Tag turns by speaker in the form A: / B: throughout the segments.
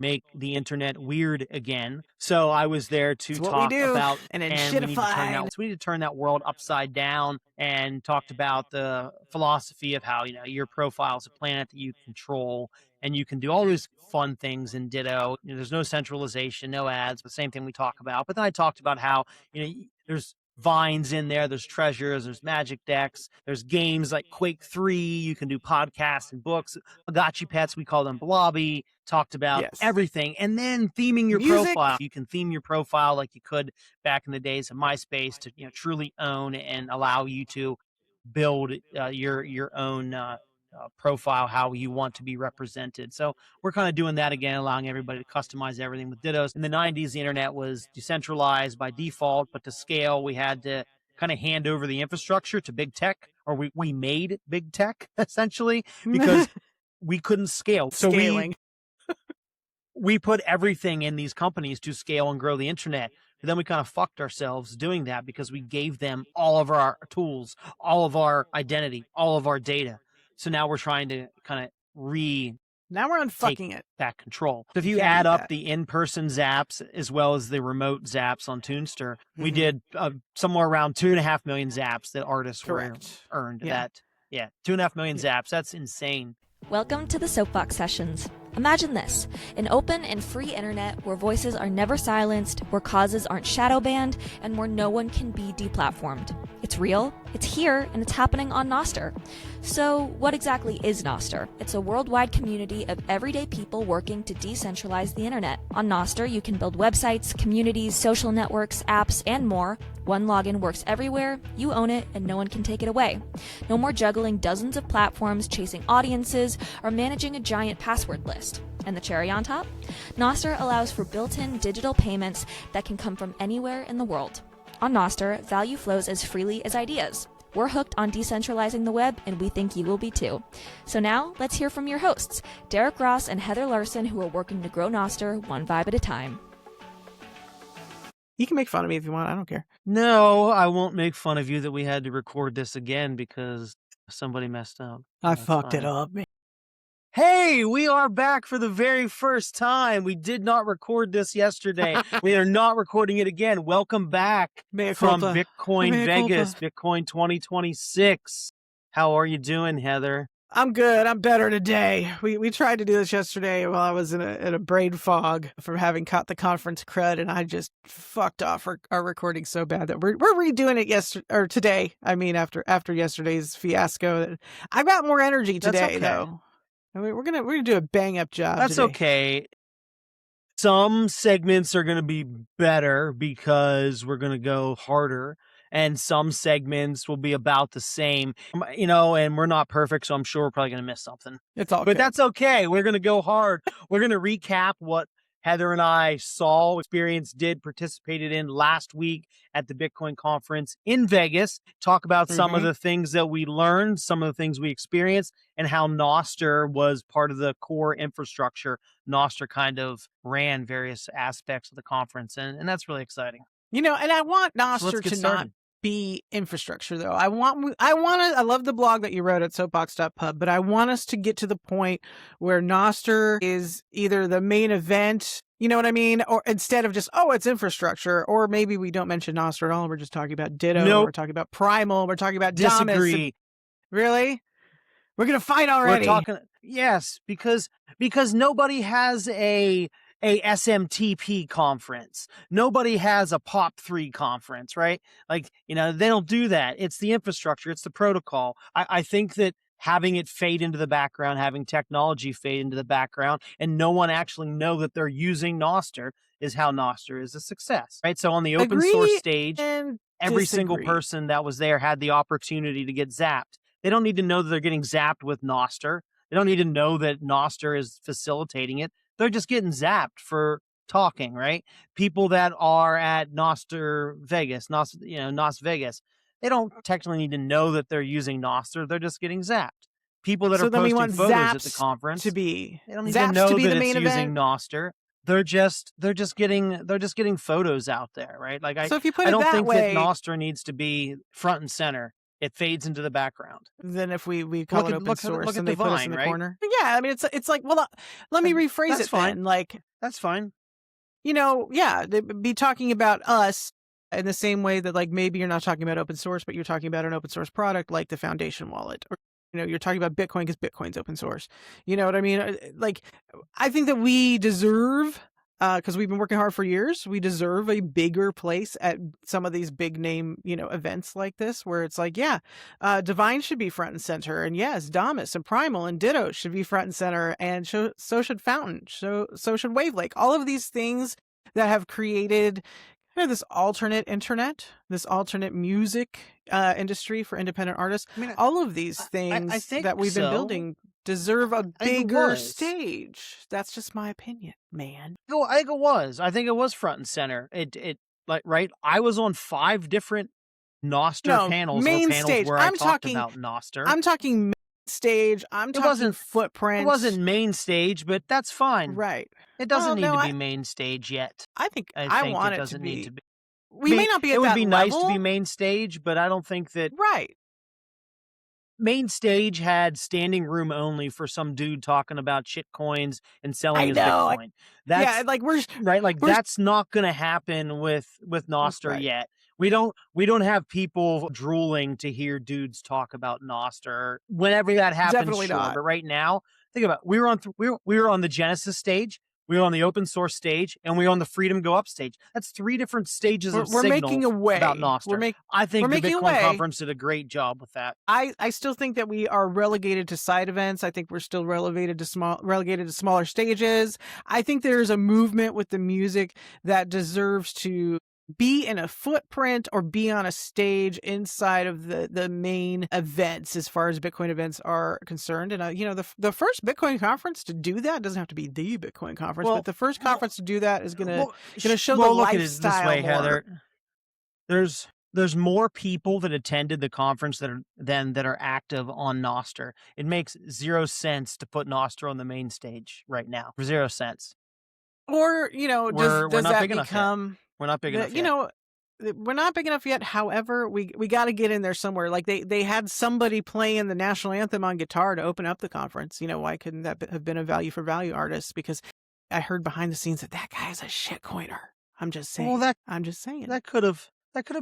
A: make the internet weird again. So I was there to
B: It's what we
A: talk
B: do.
A: about,
B: And then
A: we need to turn that world upside down, and talked about the philosophy of how, your profile is a planet that you control, and you can do all these fun things in Ditto. There's no centralization, no ads, but same thing we talk about. But then I talked about how, there's vines in there, there's treasures, there's magic decks, there's games like Quake 3, you can do podcasts and books, Agachi pets, we call them blobby, talked about everything. And then theming your profile. You can theme your profile like you could back in the days of MySpace to, truly own and allow you to build your own profile, how you want to be represented. So we're kind of doing that again, allowing everybody to customize everything with Dittos. In the 90s, the internet was decentralized by default, but to scale, we had to kind of hand over the infrastructure to big tech, or we made big tech essentially, because we couldn't scale. So we put everything in these companies to scale and grow the internet. But then we kind of fucked ourselves doing that because we gave them all of our tools, all of our identity, all of our data. So now we're trying to kind of
B: now we're unfucking it.
A: That control. So if you add up the in-person zaps as well as the remote zaps on Toonster, we did somewhere around 2.5 million zaps that artists earned. 2.5 million zaps. That's insane.
C: Welcome to the Soapbox Sessions. Imagine this, an open and free internet where voices are never silenced, where causes aren't shadow banned, and where no one can be deplatformed. It's real, it's here, and it's happening on Nostr. So what exactly is Nostr? It's a worldwide community of everyday people working to decentralize the internet. On Nostr, you can build websites, communities, social networks, apps, and more. One login works everywhere, you own it, and no one can take it away. No more juggling dozens of platforms, chasing audiences, or managing a giant password list. And the cherry on top? Nostr allows for built-in digital payments that can come from anywhere in the world. On Nostr, value flows as freely as ideas. We're hooked on decentralizing the web, and we think you will be too. So now, let's hear from your hosts, Derek Ross and Heather Larson, who are working to grow Nostr one vibe at a time.
B: You can make fun of me if you want. I don't care.
A: No, I won't make fun of you that we had to record this again because somebody messed up.
B: I fucked it up, man.
A: Hey, we are back for the very first time. We did not record this yesterday. We are not recording it again. Welcome back from Bitcoin Vegas, Bitcoin 2026. How are you doing, Heather?
B: I'm good. I'm better today. We tried to do this yesterday while I was in a brain fog from having caught the conference crud, and I just fucked off our recording so bad that we're redoing it today. I mean, after yesterday's fiasco, I've got more energy today though. I mean, we're gonna do a bang up job.
A: That's
B: today.
A: Okay. Some segments are gonna be better because we're gonna go harder. And some segments will be about the same, and we're not perfect, so I'm sure we're probably going to miss something.
B: It's all
A: But that's okay. We're going to go hard. We're going to recap what Heather and I saw, participated in last week at the Bitcoin conference in Vegas, talk about some of the things that we learned, some of the things we experienced, and how Nostr was part of the core infrastructure. Nostr kind of ran various aspects of the conference, and that's really exciting.
B: And I want Nostr to not be infrastructure though. I love the blog that you wrote at soapbox.pub, but I want us to get to the point where Nostr is either the main event, you know what I mean? Or instead of just, it's infrastructure, or maybe we don't mention Nostr at all. We're just talking about Ditto.
A: Nope.
B: We're talking about Primal. We're talking about
A: Disagree.
B: Really? We're going to fight already.
A: Yes, because nobody has a SMTP conference. Nobody has a POP3 conference, right? They don't do that. It's the infrastructure. It's the protocol. I think that having it fade into the background, having technology fade into the background, and no one actually know that they're using Nostr is how Nostr is a success, right? So on the open source stage, every single person that was there had the opportunity to get zapped. They don't need to know that they're getting zapped with Nostr. They don't need to know that Nostr is facilitating it. They're just getting zapped for talking, right? People that are at Nostr Vegas, NosVegas, they don't technically need to know that they're using Nostr. They're just getting zapped. People that are posting photos at the conference, they don't even know that it's using Nostr. They're just getting photos out there, right?
B: So if you put
A: I don't think that Nostr needs to be front and center. It fades into the background.
B: Then if we call it open source
A: look at
B: and they put us in
A: Divine,
B: the
A: right?
B: corner. Yeah, I mean, it's like, well, let me rephrase
A: That's
B: it
A: fine.
B: then. Like,
A: That's fine.
B: you know, yeah, they'd be talking about us in the same way that, like, maybe you're not talking about open source, but you're talking about an open source product like the Foundation wallet, or, you know, you're talking about Bitcoin because Bitcoin's open source. You know what I mean? Like, I think that we deserve, because we've been working hard for years, we deserve a bigger place at some of these big name, you know, events like this, where it's like, yeah, Divine should be front and center, and yes, Damus and Primal and Ditto should be front and center, and so should Fountain, so should Wavelake. All of these things that have created kind of this alternate internet, this alternate music industry for independent artists.
A: I mean,
B: all of these things
A: I think
B: that we've been building deserve a
A: I think it
B: bigger
A: was.
B: stage. That's just my opinion, man.
A: No, I think it was. I think it was front and center. It like right. I was on 5 different Nostr panels,
B: main
A: or panels
B: stage.
A: where
B: I'm
A: I talked
B: talking
A: about Nostr.
B: I'm talking main stage. I'm talking
A: wasn't-
B: footprint.
A: It wasn't main stage, but that's fine.
B: Right.
A: It doesn't need
B: no,
A: to be main stage yet.
B: I think
A: I think
B: want
A: it
B: it to
A: doesn't
B: be.
A: need to be.
B: We may not be at
A: It would
B: that
A: be nice
B: level.
A: to be main stage, but I don't think that
B: Right.
A: main stage had standing room only for some dude talking about shit coins and selling his Bitcoin. That's
B: Yeah, like we're
A: right. Like that's not going to happen with Nostr
B: Right.
A: yet. We don't have people drooling to hear dudes talk about Nostr. Whenever that happens,
B: Definitely
A: sure.
B: not.
A: But right now, think about it. We were on the Genesis stage, we were on the open source stage, and we were on the Freedom Go Up stage. That's 3 different stages of
B: we're
A: signal
B: making a way
A: about Nostr. I think
B: we're
A: the
B: making a
A: Bitcoin
B: way.
A: conference did a great job with that.
B: I still think that we are relegated to side events. I think we're still relegated to smaller stages. I think there's a movement with the music that deserves to be in a footprint or be on a stage inside of the main events as far as Bitcoin events are concerned. And you know, the first Bitcoin conference to do that doesn't have to be the Bitcoin conference, but the first conference to do that is gonna show the
A: look
B: lifestyle
A: at it this way,
B: more.
A: Heather. There's more people that attended the conference that are active on Nostr. It makes 0 sense to put Nostr on the main stage right now. 0 cents.
B: Or, you know, does
A: not
B: that
A: big enough
B: become?
A: We're not big enough yet.
B: You know, we're not big enough yet. However, we got to get in there somewhere. Like they had somebody playing the national anthem on guitar to open up the conference. You know, why couldn't that have been a value for value artist? Because I heard behind the scenes that guy is a shit coiner. I'm just saying.
A: Well,
B: I'm just saying.
A: That could have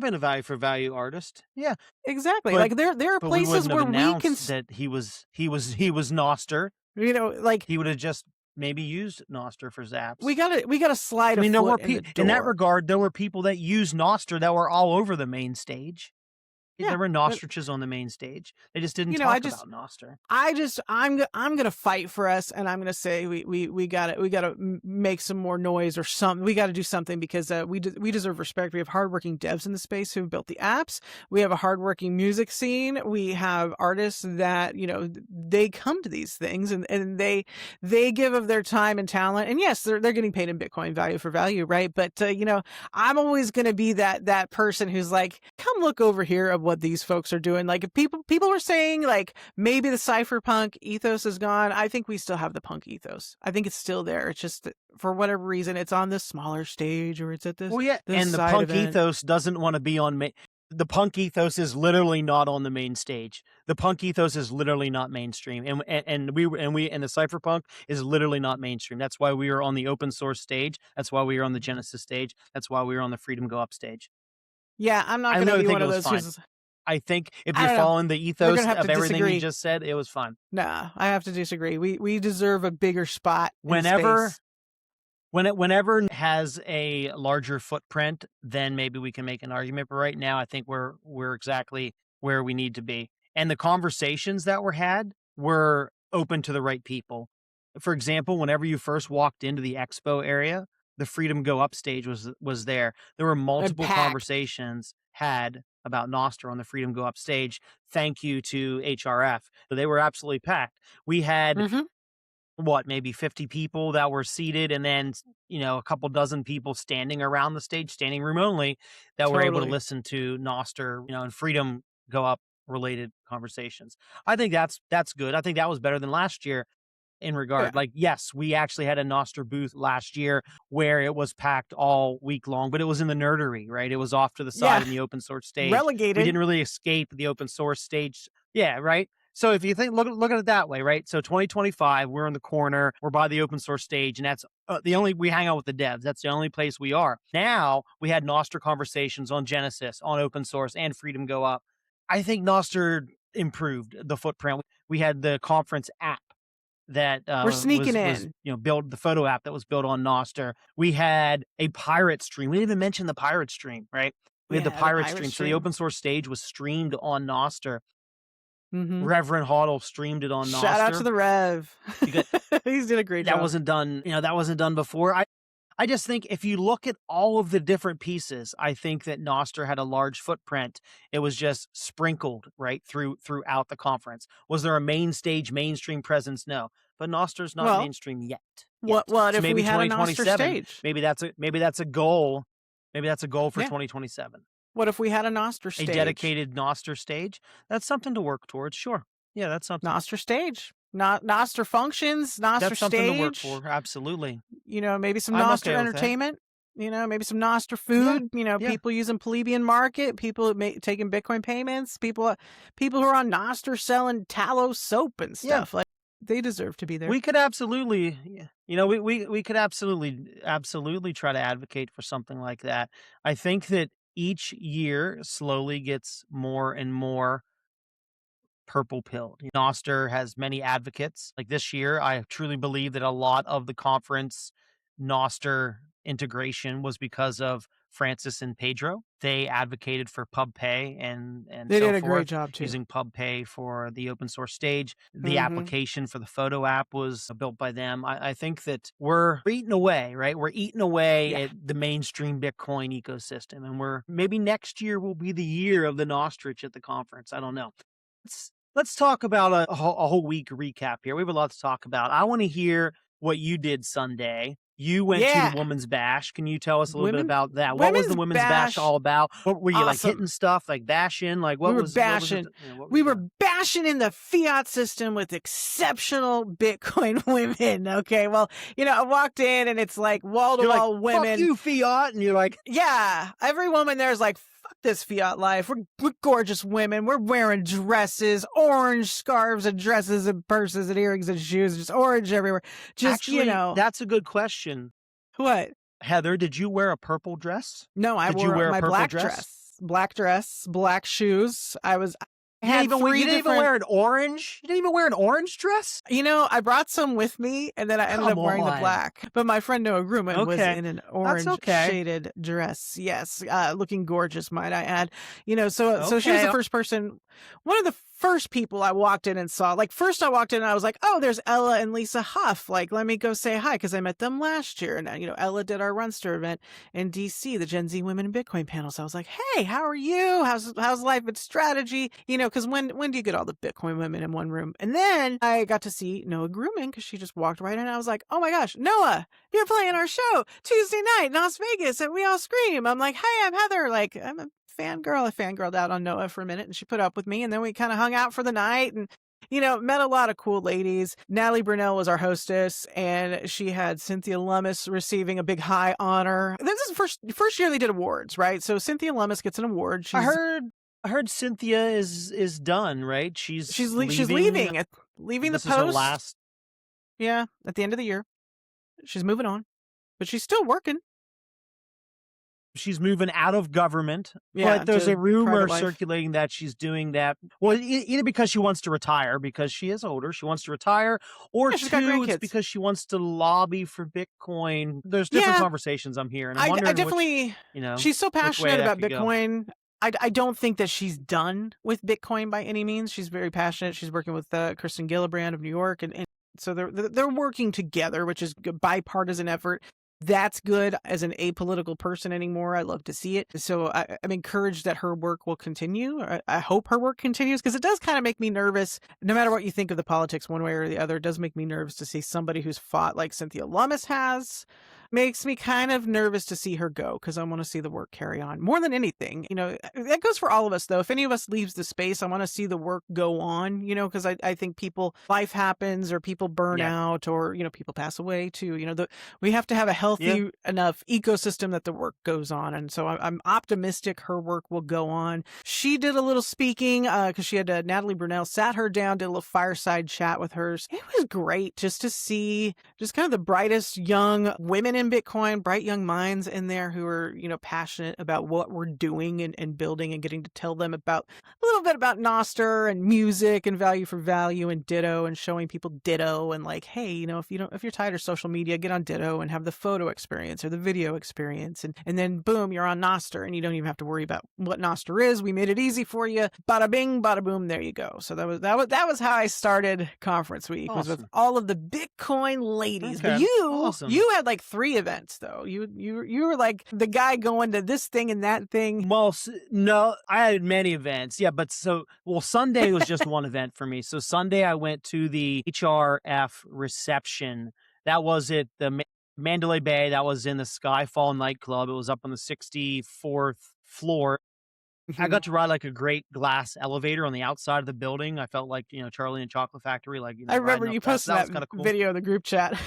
A: been a value for value artist. Yeah,
B: exactly.
A: But-
B: like there are
A: but we
B: places
A: wouldn't
B: where
A: have
B: we
A: announced
B: can.
A: that he was Nostr.
B: You know, like
A: He would have just maybe used Nostr for zaps.
B: we gotta slide.
A: I mean,
B: a
A: there
B: foot
A: were
B: in,
A: in that regard, there were people that used Nostr that were all over the main stage.
B: Yeah,
A: there were Nostriches on the main stage. They just didn't
B: You know,
A: talk about Nostr.
B: I'm gonna fight for us, and I'm gonna say we gotta make some more noise or something. We gotta do something because we deserve respect. We have hardworking devs in the space who've built the apps. We have a hardworking music scene. We have artists that, you know, they come to these things and they give of their time and talent. And yes, they're getting paid in Bitcoin value for value, right? But you know, I'm always gonna be that person who's like, come look over here at what these folks are doing. Like, if people were saying like maybe the cypherpunk ethos is gone, I think we still have the punk ethos. I think it's still there. It's just that for whatever reason it's on this smaller stage, or it's at this.
A: Well, yeah,
B: this
A: and the
B: side
A: punk
B: event.
A: ethos doesn't want to be on the punk ethos is literally not on the main stage. The punk ethos is literally not mainstream, and the cypherpunk is literally not mainstream. That's why we were on the open source stage. That's why we were on the Genesis stage. That's why we were on the Freedom Go Up stage.
B: Yeah, I'm not going to be one of those who's.
A: I think if
B: I
A: you're
B: don't know.
A: following the ethos
B: have
A: of
B: to
A: everything
B: disagree.
A: you just said, it was fun.
B: Nah, I have to disagree. We deserve a bigger spot.
A: Whenever
B: space.
A: whenever it has a larger footprint, then maybe we can make an argument. But right now, I think we're exactly where we need to be. And the conversations that were had were open to the right people. For example, whenever you first walked into the Expo area, the Freedom Go Up stage was there. There were multiple conversations had about Nostr on the Freedom Go Up stage. Thank you to HRF. They were absolutely packed. We had maybe 50 people that were seated, and then, you know, a couple dozen people standing around the stage, standing room only, that were able to listen to Nostr, you know, and Freedom Go Up related conversations. I think that's good. I think that was better than last year. in regard. Like, yes, we actually had a Nostr booth last year where it was packed all week long, but it was in the nerdery, right? It was off to the side in the open source stage.
B: Relegated.
A: We didn't really escape the open source stage. Yeah, right. So if you think, look at it that way, right? So 2025, we're in the corner, we're by the open source stage, and that's we hang out with the devs. That's the only place we are. Now we had Nostr conversations on Genesis, on open source, and Freedom Go Up. I think Nostr improved the footprint. We had the conference app that
B: we're sneaking
A: was build the photo app that was built on Nostr. We had a pirate stream. We didn't even mention the pirate stream, right? We had the pirate stream. So the open source stage was streamed on Nostr.
B: Mm-hmm.
A: Reverend Hoddle streamed it on Nostr.
B: Shout out to the Rev. He's did a great job.
A: That wasn't done. That wasn't done before. I just think if you look at all of the different pieces, I think that Nostr had a large footprint. It was just sprinkled right throughout the conference. Was there a mainstream presence? No, but Nostr's not mainstream yet.
B: What
A: so
B: if we had a Nostr stage?
A: Maybe that's a goal. Maybe that's a goal for 2027.
B: What if we had a Nostr stage?
A: A dedicated Nostr stage? That's something to work towards. Sure. Yeah, that's something.
B: Nostr stage. Nostr functions, Nostr
A: that's
B: stage.
A: Something to work for. Absolutely.
B: Maybe some Nostr entertainment. Maybe some Nostr food. People using plebeian market, people taking Bitcoin payments, people who are on Nostr selling tallow soap and stuff. Like they deserve to be there.
A: We could absolutely, we could absolutely try to advocate for something like that. I think that each year slowly gets more and more purple pilled. Nostr has many advocates. Like this year, I truly believe that a lot of the conference Nostr integration was because of Francis and Pedro. They advocated for PubPay and
B: they
A: so
B: did a
A: forth,
B: great job too.
A: Using PubPay for the open source stage. The application for the photo app was built by them. I think that we're eating away, right? We're eating away at the mainstream Bitcoin ecosystem, and maybe next year will be the year of the Nostrich at the conference. I don't know. Let's talk about a whole week recap here. We have a lot to talk about. I want to hear what you did Sunday. You went to the Women's Bash. Can you tell us a little bit about that? What was the Women's Bash all about? What were you like hitting stuff, like bashing? Like what was bashing?
B: We were bashing in the fiat system with exceptional Bitcoin women. Okay, well, I walked in and it's like wall to wall women.
A: Fuck you, fiat, and you're like,
B: yeah. Every woman there is like, fuck this fiat life. We're gorgeous women. We're wearing dresses, orange scarves and dresses and purses and earrings and shoes, just orange everywhere.
A: Actually, that's a good question.
B: What?
A: Heather, did you wear a purple dress?
B: No, I wore my black dress. Black dress, black shoes. You didn't even wear an orange? You didn't even wear an orange dress? I brought some with me, and then I ended up wearing the black. But my friend Noah Gruman was in an orange shaded dress. Yes, looking gorgeous, might I add. So she was the first person, one of the first people I walked in and saw. Like, first I walked in and I was like, oh, there's Ella and Lisa Huff. Like, let me go say hi, because I met them last year. And, Ella did our Runster event in D.C., the Gen Z Women in Bitcoin panel. So I was like, hey, how are you? How's life and strategy? Because when do you get all the Bitcoin women in one room? And then I got to see Noah Gruman, because she just walked right in. And I was like, oh my gosh, Noah, you're playing our show Tuesday night, NosVegas, and we all scream. I'm like, hey, I'm Heather. Like, I'm a fangirl. I fangirled out on Noah for a minute, and she put up with me, and then we kind of hung out for the night and met a lot of cool ladies. Natalie Brunell was our hostess, and she had Cynthia Lummis receiving a big high honor. This is the first year they did awards, right? So Cynthia Lummis gets an award. I
A: heard Cynthia is done, right? She's leaving.
B: She's leaving the post.
A: This is her last.
B: Yeah, at the end of the year, she's moving on, but she's still working.
A: She's moving out of government, but there's a rumor circulating that she's doing that. Well, either because she wants to retire, because she is older, she wants to retire, or two, it's because she wants to lobby for Bitcoin. There's different conversations I'm hearing. I'm wondering
B: I definitely, she's so passionate about Bitcoin. I don't think that she's done with Bitcoin by any means. She's very passionate. She's working with Kristen Gillibrand of New York, and so they're working together, which is a bipartisan effort. That's good as an apolitical person anymore. I love to see it. So I'm encouraged that her work will continue. I hope her work continues, because it does kind of make me nervous. No matter what you think of the politics one way or the other, it does make me nervous to see somebody who's fought like Cynthia Lummis has makes me kind of nervous to see her go because I want to see the work carry on more than anything. That goes for all of us, though. If any of us leaves the space, I want to see the work go on, because I think life happens or people burn out or, people pass away too. We have to have a healthy enough ecosystem that the work goes on. And so I'm optimistic her work will go on. She did a little speaking because she had Natalie Brunell, sat her down, did a little fireside chat with her. It was great just to see just kind of the brightest young women in Bitcoin, bright young minds in there who are, passionate about what we're doing and building and getting to tell them about a little bit about Nostr and music and value for value and Ditto and showing people Ditto and like, hey, if you're tired of social media, get on Ditto and have the photo experience or the video experience. And then boom, you're on Nostr and you don't even have to worry about what Nostr is. We made it easy for you. Bada bing, bada boom, there you go. So that was how I started conference week, was with all of the Bitcoin ladies.
A: Okay.
B: But you had like 3 events though. You were like the guy going to this thing and that thing.
A: Well, no, I had many events. Yeah, but Sunday was just one event for me. So Sunday I went to the HRF Reception. That was at the Mandalay Bay. That was in the Skyfall nightclub. It was up on the 64th floor. I got to ride like a great glass elevator on the outside of the building. I felt like, Charlie and Chocolate Factory.
B: I remember you posted that
A: cool
B: video in the group chat.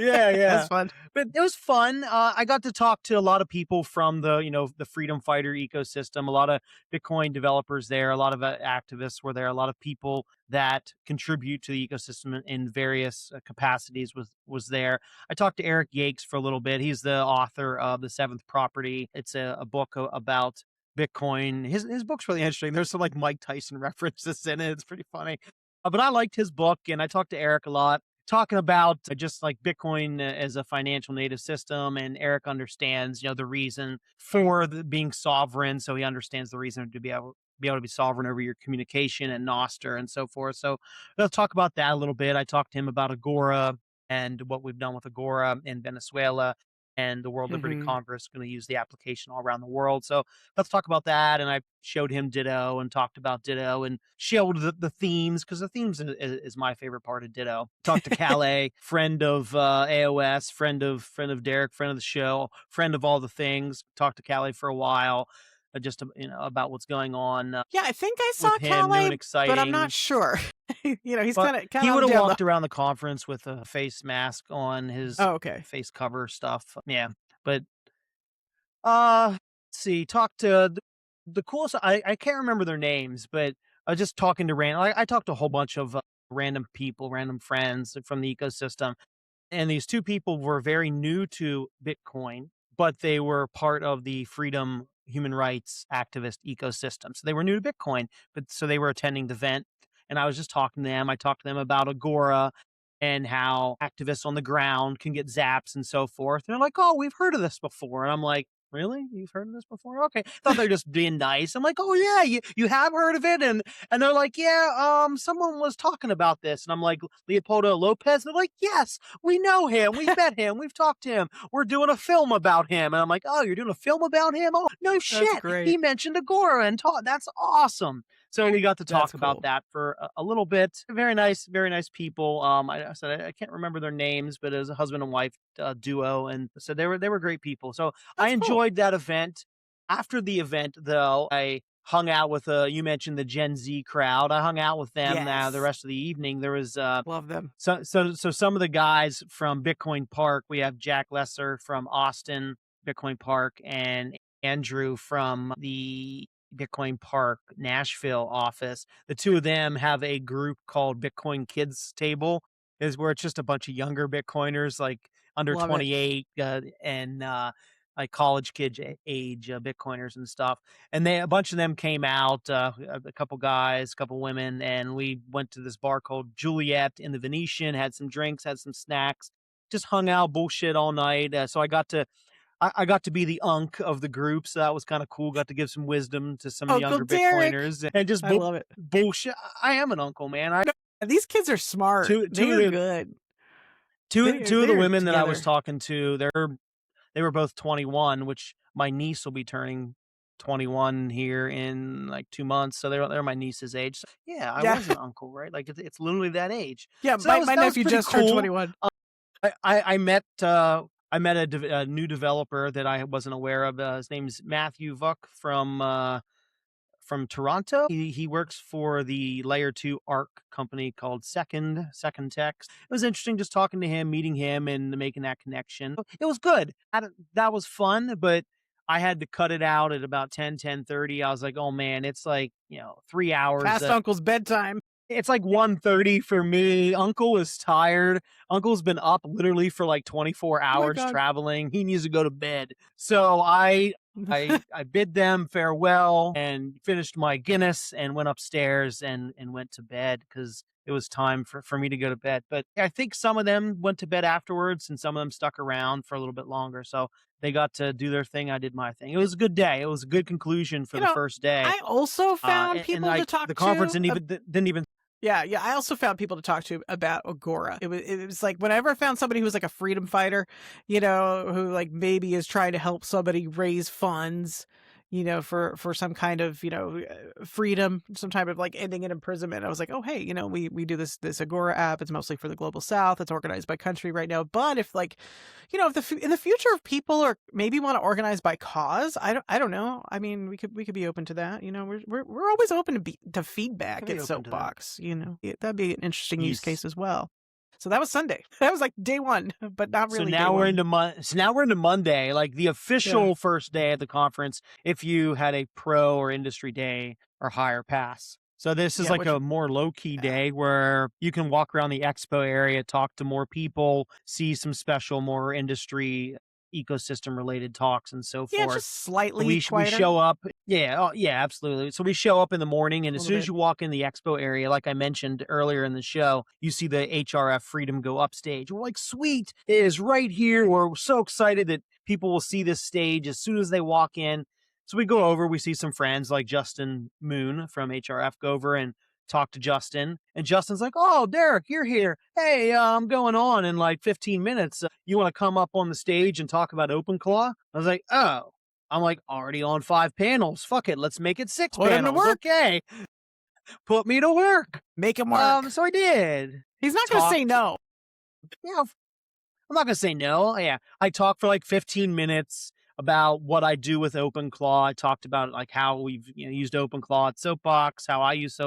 A: Yeah.
B: That's fun.
A: But it was fun. I got to talk to a lot of people from the freedom fighter ecosystem, a lot of Bitcoin developers there, a lot of activists were there, a lot of people that contribute to the ecosystem in various capacities was there. I talked to Eric Yakes for a little bit. He's the author of The Seventh Property. It's a book about Bitcoin. His book's really interesting. There's some like Mike Tyson references in it. It's pretty funny. But I liked his book, and I talked to Eric a lot, talking about just like Bitcoin as a financial native system. And Eric understands, the reason for being sovereign. So he understands the reason to be able to be sovereign over your communication and Nostr and so forth. So let's talk about that a little bit. I talked to him about Agora and what we've done with Agora in Venezuela. And the World Liberty Congress is going to use the application all around the world. So let's talk about that. And I showed him Ditto and talked about Ditto and showed the themes, because the themes is my favorite part of Ditto. Talked to Calais, friend of AOS, friend of Derek, friend of the show, friend of all the things. Talked to Calais for a while. Just about what's going on.
B: Yeah, I think I saw Calais, but I'm not sure. He's kind of.
A: He would have walked around the conference with a face mask on, his face cover stuff. Yeah, but let's see. Talk to the coolest. I can't remember their names, but just talking to random. I talked to a whole bunch of random people, random friends from the ecosystem, and these 2 people were very new to Bitcoin, but they were part of the freedom human rights activist ecosystem. So they were new to Bitcoin, but so they were attending the event, and I was just talking to them. I talked to them about Agora and how activists on the ground can get zaps and so forth. And they're like, oh, we've heard of this before. And I'm like, really? You've heard of this before? Okay. Thought they're just being nice. I'm like, oh yeah, you have heard of it? And they're like, yeah, someone was talking about this. And I'm like, Leopoldo Lopez? And they're like, yes, we know him. We've met him. We've talked to him. We're doing a film about him. And I'm like, oh, you're doing a film about him? Oh, no shit. He mentioned Agora and taught. That's awesome. So we got to talk about that for a little bit. Very nice people. I said I can't remember their names, but it was a husband and wife duo, and so they were great people. So I enjoyed that event. After the event, though, I hung out with you mentioned the Gen Z crowd. I hung out with them the rest of the evening. There was
B: love them.
A: So some of the guys from Bitcoin Park. We have Jack Lesser from Austin Bitcoin Park and Andrew from the Bitcoin Park Nashville office. The 2 of them have a group called Bitcoin Kids Table, is where it's just a bunch of younger Bitcoiners, like under 28 and like college kid age Bitcoiners and stuff. And a bunch of them came out, a couple guys, a couple women, and we went to this bar called Juliet in the Venetian, had some drinks, had some snacks, just hung out, bullshit all night. So I got to be the unk of the group, so that was kind of cool. Got to give some wisdom to some younger Bitcoiners and just
B: I love it.
A: Bullshit. I am an uncle, man.
B: These kids are smart. They're good.
A: Two of the women that I was talking to, they were both 21, which my niece will be turning 21 here in like 2 months. So they're my niece's age. So, yeah, I was an uncle, right? Like it's literally that age.
B: Yeah,
A: so
B: my nephew just turned 21.
A: I met I met a new developer that I wasn't aware of. His name's Matthew Vuck from Toronto. He works for the layer 2 ARC company called Second Text. It was interesting just talking to him, meeting him, and making that connection. It was good. That was fun, but I had to cut it out at about 10:30. I was like, oh man, it's like, 3 hours.
B: Past Uncle's bedtime.
A: It's like 1:30 for me. Uncle is tired. Uncle's been up literally for like 24 hours traveling. He needs to go to bed. So I bid them farewell and finished my Guinness and went upstairs and went to bed because it was time for me to go to bed. But I think some of them went to bed afterwards and some of them stuck around for a little bit longer. So they got to do their thing. I did my thing. It was a good day. It was a good conclusion for the first day.
B: I also found people to talk to.
A: The conference didn't even.
B: Yeah. I also found people to talk to about Agora. It was like whenever I found somebody who was like a freedom fighter, who like maybe is trying to help somebody raise funds, for some kind of, freedom, some type of like ending in imprisonment. I was like, oh, hey, we do this Agora app. It's mostly for the global South. It's organized by country right now. But if like, if in the future, if people are maybe want to organize by cause, I don't know. I mean, we could be open to that. We're always open to feedback at Soapbox. That'd be an interesting use case as well. So that was Sunday. That was like day one, but not really.
A: So now we're into Monday, like the official first day of the conference. If you had a pro or industry day or higher pass. So this is a more low-key day where you can walk around the expo area, talk to more people, see some special, more industry ecosystem related talks and so forth.
B: Yeah, just slightly
A: we
B: quieter.
A: show up. Yeah, absolutely. So we show up in the morning, and as soon as you walk in the expo area, like I mentioned earlier in the show, you see the HRF Freedom go upstage. We're like, sweet, it is right here. We're so excited that people will see this stage as soon as they walk in. So we go over, we see some friends like Justin Moon from HRF go over and talk to Justin. And Justin's like, oh, Derek, you're here. Hey, I'm going on in like 15 minutes. You want to come up on the stage and talk about OpenClaw? I was like, oh. I'm like, already on 5 panels. Fuck it. Let's make it 6 panels. Okay. Put me to work.
B: Make him work.
A: So I did.
B: He's not going to say no.
A: Yeah, I'm not going to say no. Yeah. I talked for like 15 minutes about what I do with OpenClaw. I talked about like how we've used OpenClaw at Soapbox, how I use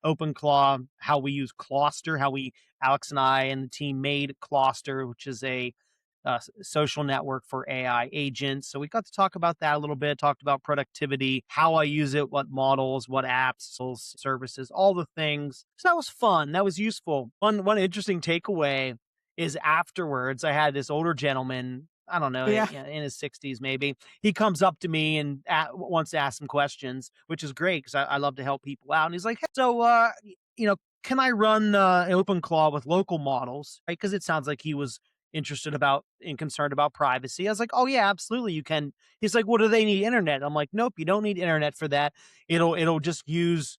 A: OpenClaw, how we use Clawster, how Alex and I and the team made Clawster, which is a social network for AI agents. So we got to talk about that a little bit, talked about productivity, how I use it, what models, what apps, services, all the things. So that was fun. That was useful. One interesting takeaway is afterwards, I had this older gentleman, I don't know, in his 60s maybe. He comes up to me and wants to ask some questions, which is great because I love to help people out. And he's like, hey, so, can I run OpenClaw with local models? Right? Because it sounds like he was interested about and concerned about privacy. I was like, oh yeah, absolutely you can. He's like, well, do they need internet? I'm like, nope, you don't need internet for that. It'll just use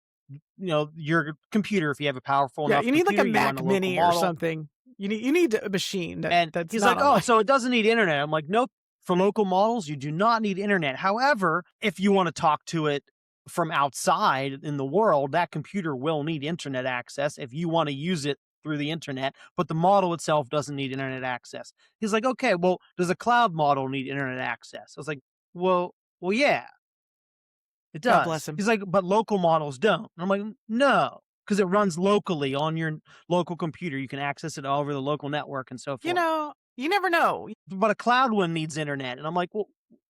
A: your computer if you have a powerful enough
B: you need
A: computer,
B: like a Mac Mini or something. You need a machine that's
A: he's like, oh, so it doesn't need internet. I'm like, nope. For local models, you do not need internet. However, if you want to talk to it from outside in the world, that computer will need internet access if you want to use it through the internet, but the model itself doesn't need internet access. He's like, okay, well, does a cloud model need internet access? I was like, well, yeah, it does.
B: God bless him.
A: He's like, but local models don't. And I'm like, no, because it runs locally on your local computer. You can access it all over the local network and so forth.
B: You never know.
A: But a cloud one needs internet. And I'm like,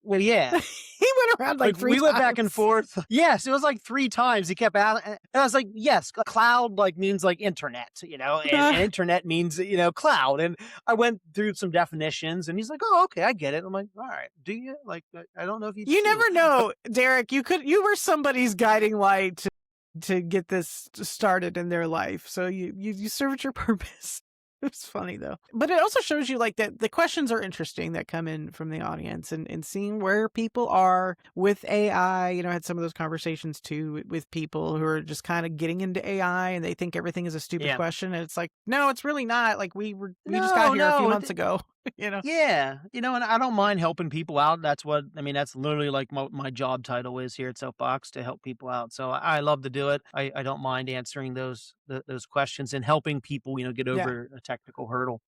A: well, yeah.
B: He went around like 3 times.
A: We went back and forth. Yes, it was like 3 times. He kept out. And I was like, yes, cloud means like internet, and internet means, cloud. And I went through some definitions and he's like, oh, okay, I get it. I'm like, all right, do you? Like, I don't know if you do.
B: You never know, Derek. You were somebody's guiding light to get this started in their life. So you served your purpose. It was funny though. But it also shows you like that the questions are interesting that come in from the audience and seeing where people are with AI. I had some of those conversations too with people who are just kind of getting into AI and they think everything is a stupid question. And it's like, no, it's really not. Like we just got here a few months ago.
A: Yeah. And I don't mind helping people out. That's literally like my job title is here at Soapbox, to help people out. So I love to do it. I don't mind answering those questions and helping people, get over a technical hurdle.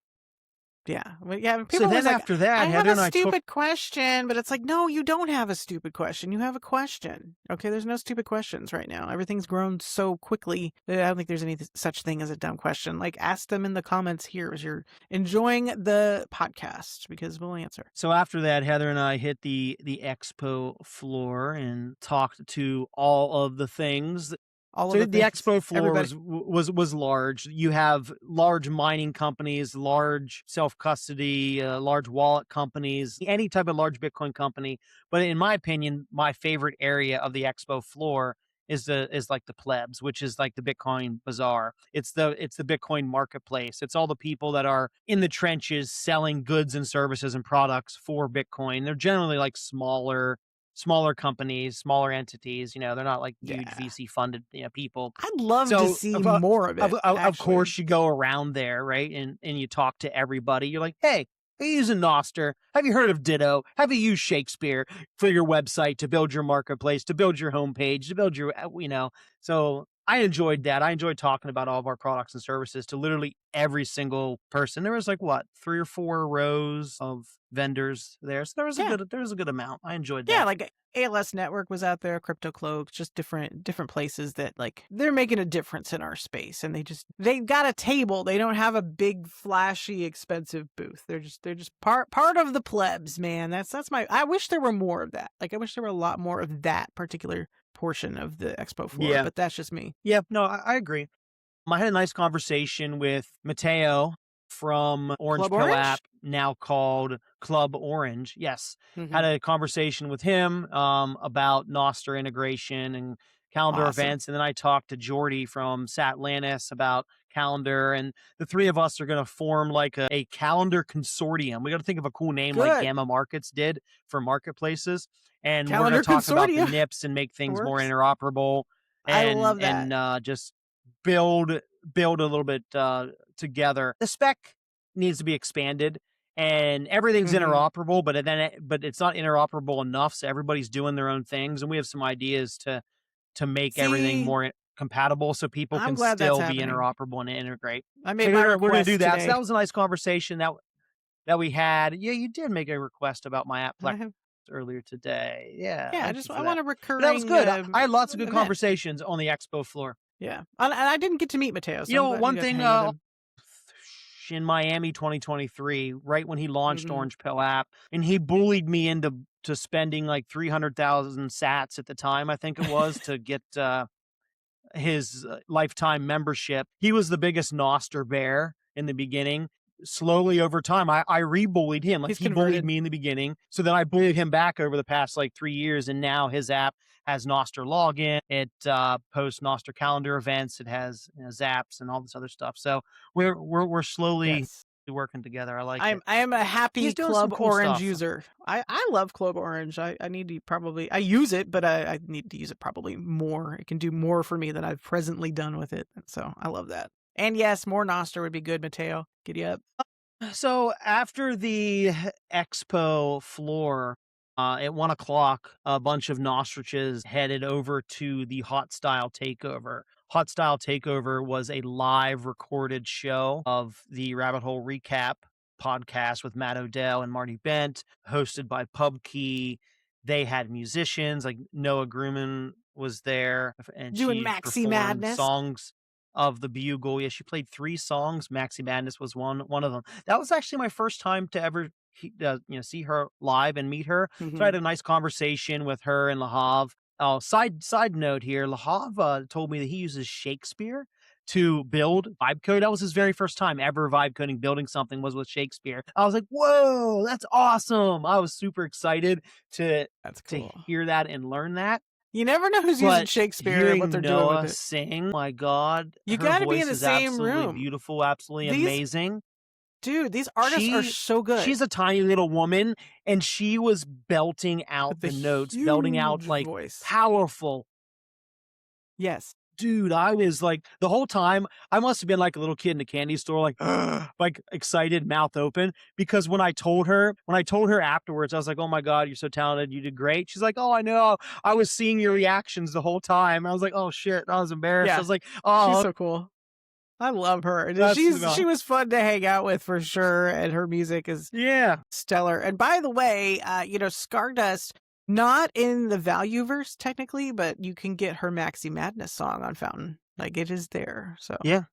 B: Yeah. Well, yeah.
A: So
B: People always
A: then
B: like,
A: after that,
B: I have
A: Heather and
B: a
A: I took
B: stupid question, but it's like, no, you don't have a stupid question. You have a question. Okay. There's no stupid questions right now. Everything's grown so quickly that I don't think there's any such thing as a dumb question. Like, ask them in the comments here as you're enjoying the podcast, because we'll answer.
A: So after that, Heather and I hit the Expo floor and talked to all of the things.
B: All
A: So
B: of
A: the
B: things.
A: Expo floor
B: Everybody.
A: was large. You have large mining companies, large self-custody, large wallet companies, any type of large Bitcoin company. But in my opinion, my favorite area of the Expo floor is like the plebs, which is like the Bitcoin Bazaar. It's the Bitcoin marketplace. It's all the people that are in the trenches selling goods and services and products for Bitcoin. They're generally like smaller companies, smaller entities. They're not like huge
B: Yeah.
A: VC funded people.
B: I'd love to
A: So
B: see more of it.
A: of course you go around there, right? And you talk to everybody. You're like, hey, are you using Nostr? Have you heard of Ditto? Have you used Shakespeare for your website to build your marketplace, to build your homepage, to build your, So I enjoyed that. I enjoyed talking about all of our products and services to literally every single person. There was like 3 or 4 rows of vendors there. So there was a good amount. I enjoyed that.
B: Yeah, like ALS Network was out there, Crypto Cloak, just different places that like they're making a difference in our space, and they got a table. They don't have a big, flashy, expensive booth. They're just part of the plebs, man. That's I wish there were more of that. Like I wish there were a lot more of that particular portion of the expo floor.
A: Yeah.
B: But that's just me.
A: Yeah, no, I agree. I had a nice conversation with Mateo from Orange
B: Club
A: Pill
B: Orange?
A: app, now called Club Orange. Yes.
B: Mhm.
A: Had a conversation with him about Nostr integration and calendar
B: Awesome.
A: events. And then I talked to Jordy from Satlantis about calendar. And the three of us are going to form like a calendar consortium. We got to think of a cool name like
B: Good.
A: Gamma Markets did for marketplaces. And we're
B: Calendar
A: going to talk about the
B: consortium.
A: NIPs and make things more
B: Works.
A: interoperable.
B: I
A: And,
B: love that.
A: And just build a little bit together. The spec needs to be expanded, and everything's
B: Mhm.
A: interoperable, but it's not interoperable enough. So everybody's doing their own things, and we have some ideas to make everything
B: See,
A: more compatible, so people
B: I'm
A: can
B: glad that's
A: still be
B: happening.
A: interoperable and integrate.
B: I made
A: So
B: my
A: we're going to
B: request
A: do that. So
B: today.
A: that was a nice conversation that we had. Yeah, you did make a request about my app earlier today. Yeah,
B: Yeah, I want a recurring.
A: But that was good. I had lots of good
B: event.
A: conversations on the Expo floor.
B: Yeah, and I didn't get to meet Mateo. So
A: One thing in Miami 2023, right when he launched Orange Pill app, and he bullied me into spending like 300,000 sats at the time, I think it was, to get his lifetime membership. He was the biggest Nostr bear in the beginning. Slowly over time, I re-bullied him. Like he bullied me in the beginning. So then I bullied him back over the past like 3 years. And now his app has Nostr login. It posts Nostr calendar events. It has zaps and all this other stuff. So we're slowly working together. I like it.
B: I am a happy Club
A: cool
B: Orange
A: stuff.
B: user. I love Club Orange. I need to I use it, but I need to use it probably more. It can do more for me than I've presently done with it. So I love that. And yes, more Nostr would be good, Mateo. Giddy up.
A: So after the Expo floor, at 1 o'clock, a bunch of Nostriches headed over to the Hot Style Takeover. Hot Style Takeover was a live recorded show of the Rabbit Hole Recap podcast with Matt Odell and Marty Bent, hosted by PubKey. They had musicians like Noah Gruman was there, and
B: doing
A: she
B: Maxi
A: performed
B: Madness
A: songs of the Bugle. Yeah, she played 3 songs. Maxi Madness was one of them. That was actually my first time to ever see her live and meet her. So I had a nice conversation with her and Lahav. Oh, side note here, Lahav told me that he uses Shakespeare to build vibe code. That was his very first time ever vibe coding, building something was with Shakespeare. I was like, whoa, that's awesome. I was super excited to hear that and learn that.
B: You never know who's using Shakespeare and what they're doing with it.
A: Sing, my God,
B: you got to be in the same room.
A: Beautiful, absolutely amazing.
B: Dude, these artists are so good.
A: She's a tiny little woman, and she was belting out the notes, belting out like powerful.
B: Yes.
A: Dude, I was like, the whole time, I must have been like a little kid in a candy store, like excited, mouth open. Because when I told her afterwards, I was like, oh my God, you're so talented. You did great. She's like, oh, I know. I was seeing your reactions the whole time. I was like, oh shit. I was embarrassed.
B: Yeah.
A: I was like, oh.
B: She's so cool. I love her.
A: That's
B: She was fun to hang out with for sure, and her music is stellar. And by the way, Stardust, not in the Valueverse technically, but you can get her Maxi Madness song on Fountain. Like it is there. So
A: yeah,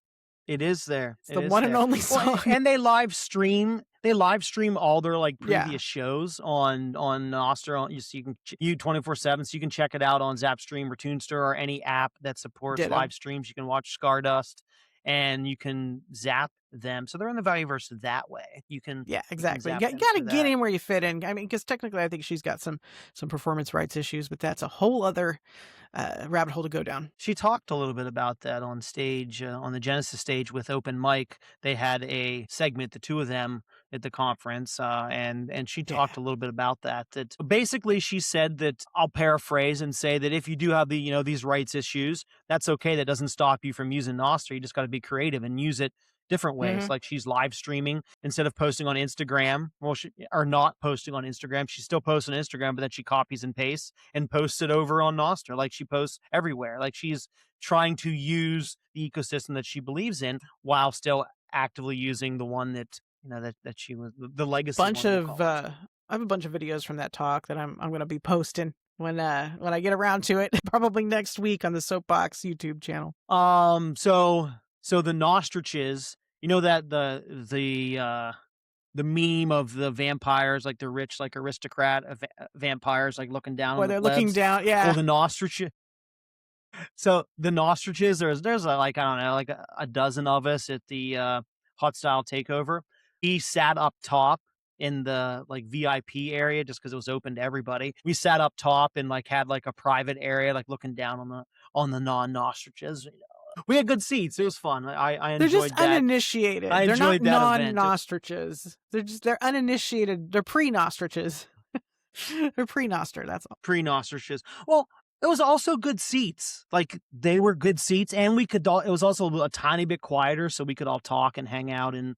A: it is there.
B: It's the one and only song.
A: And they live stream. They live stream all their like previous shows on Nostr. You can 24/7, so you can check it out on Zapstream or Toonster or any app that supports
B: Ditto.
A: live streams. You can watch Stardust, and you can zap them. So they're in the Valueverse that way. You can
B: exactly.
A: You
B: You got to get in where you fit in. I mean, because technically, I think she's got some performance rights issues, but that's a whole other rabbit hole to go down.
A: She talked a little bit about that on stage, on the Genesis stage with Open Mic. They had a segment, the two of them, at the conference, and she talked a little bit about that. That basically she said that, I'll paraphrase and say that if you do have the these rights issues, that's okay. That doesn't stop you from using Nostr. You just got to be creative and use it different ways. Like she's live streaming instead of posting on Instagram. Well, or not posting on Instagram. She still posts on Instagram, but then she copies and pastes and posts it over on Nostr. Like she posts everywhere. Like she's trying to use the ecosystem that she believes in while still actively using the one that that she was the legacy.
B: I have a bunch of videos from that talk that I'm going to be posting when I get around to it, probably next week on the Soapbox YouTube channel.
A: So the Nostriches, that the meme of the vampires, like the rich, like aristocrat vampires, like looking down.
B: Where they're looking down,
A: Well, the Nostriches. So the Nostriches, there's like, I don't know, like a dozen of us at the Hot Style Takeover. We sat up top in the like VIP area just because it was open to everybody. We sat up top and like had like a private area, like looking down on the non-Nostriches. We had good seats. It was fun. I enjoyed that.
B: They're just uninitiated. They're not non-Nostriches. They're uninitiated. They're pre-Nostriches. They're pre-Nostr. That's all.
A: Pre-Nostriches. Well, it was also good seats. Like they were good seats, and it was also a tiny bit quieter, so we could all talk and hang out in.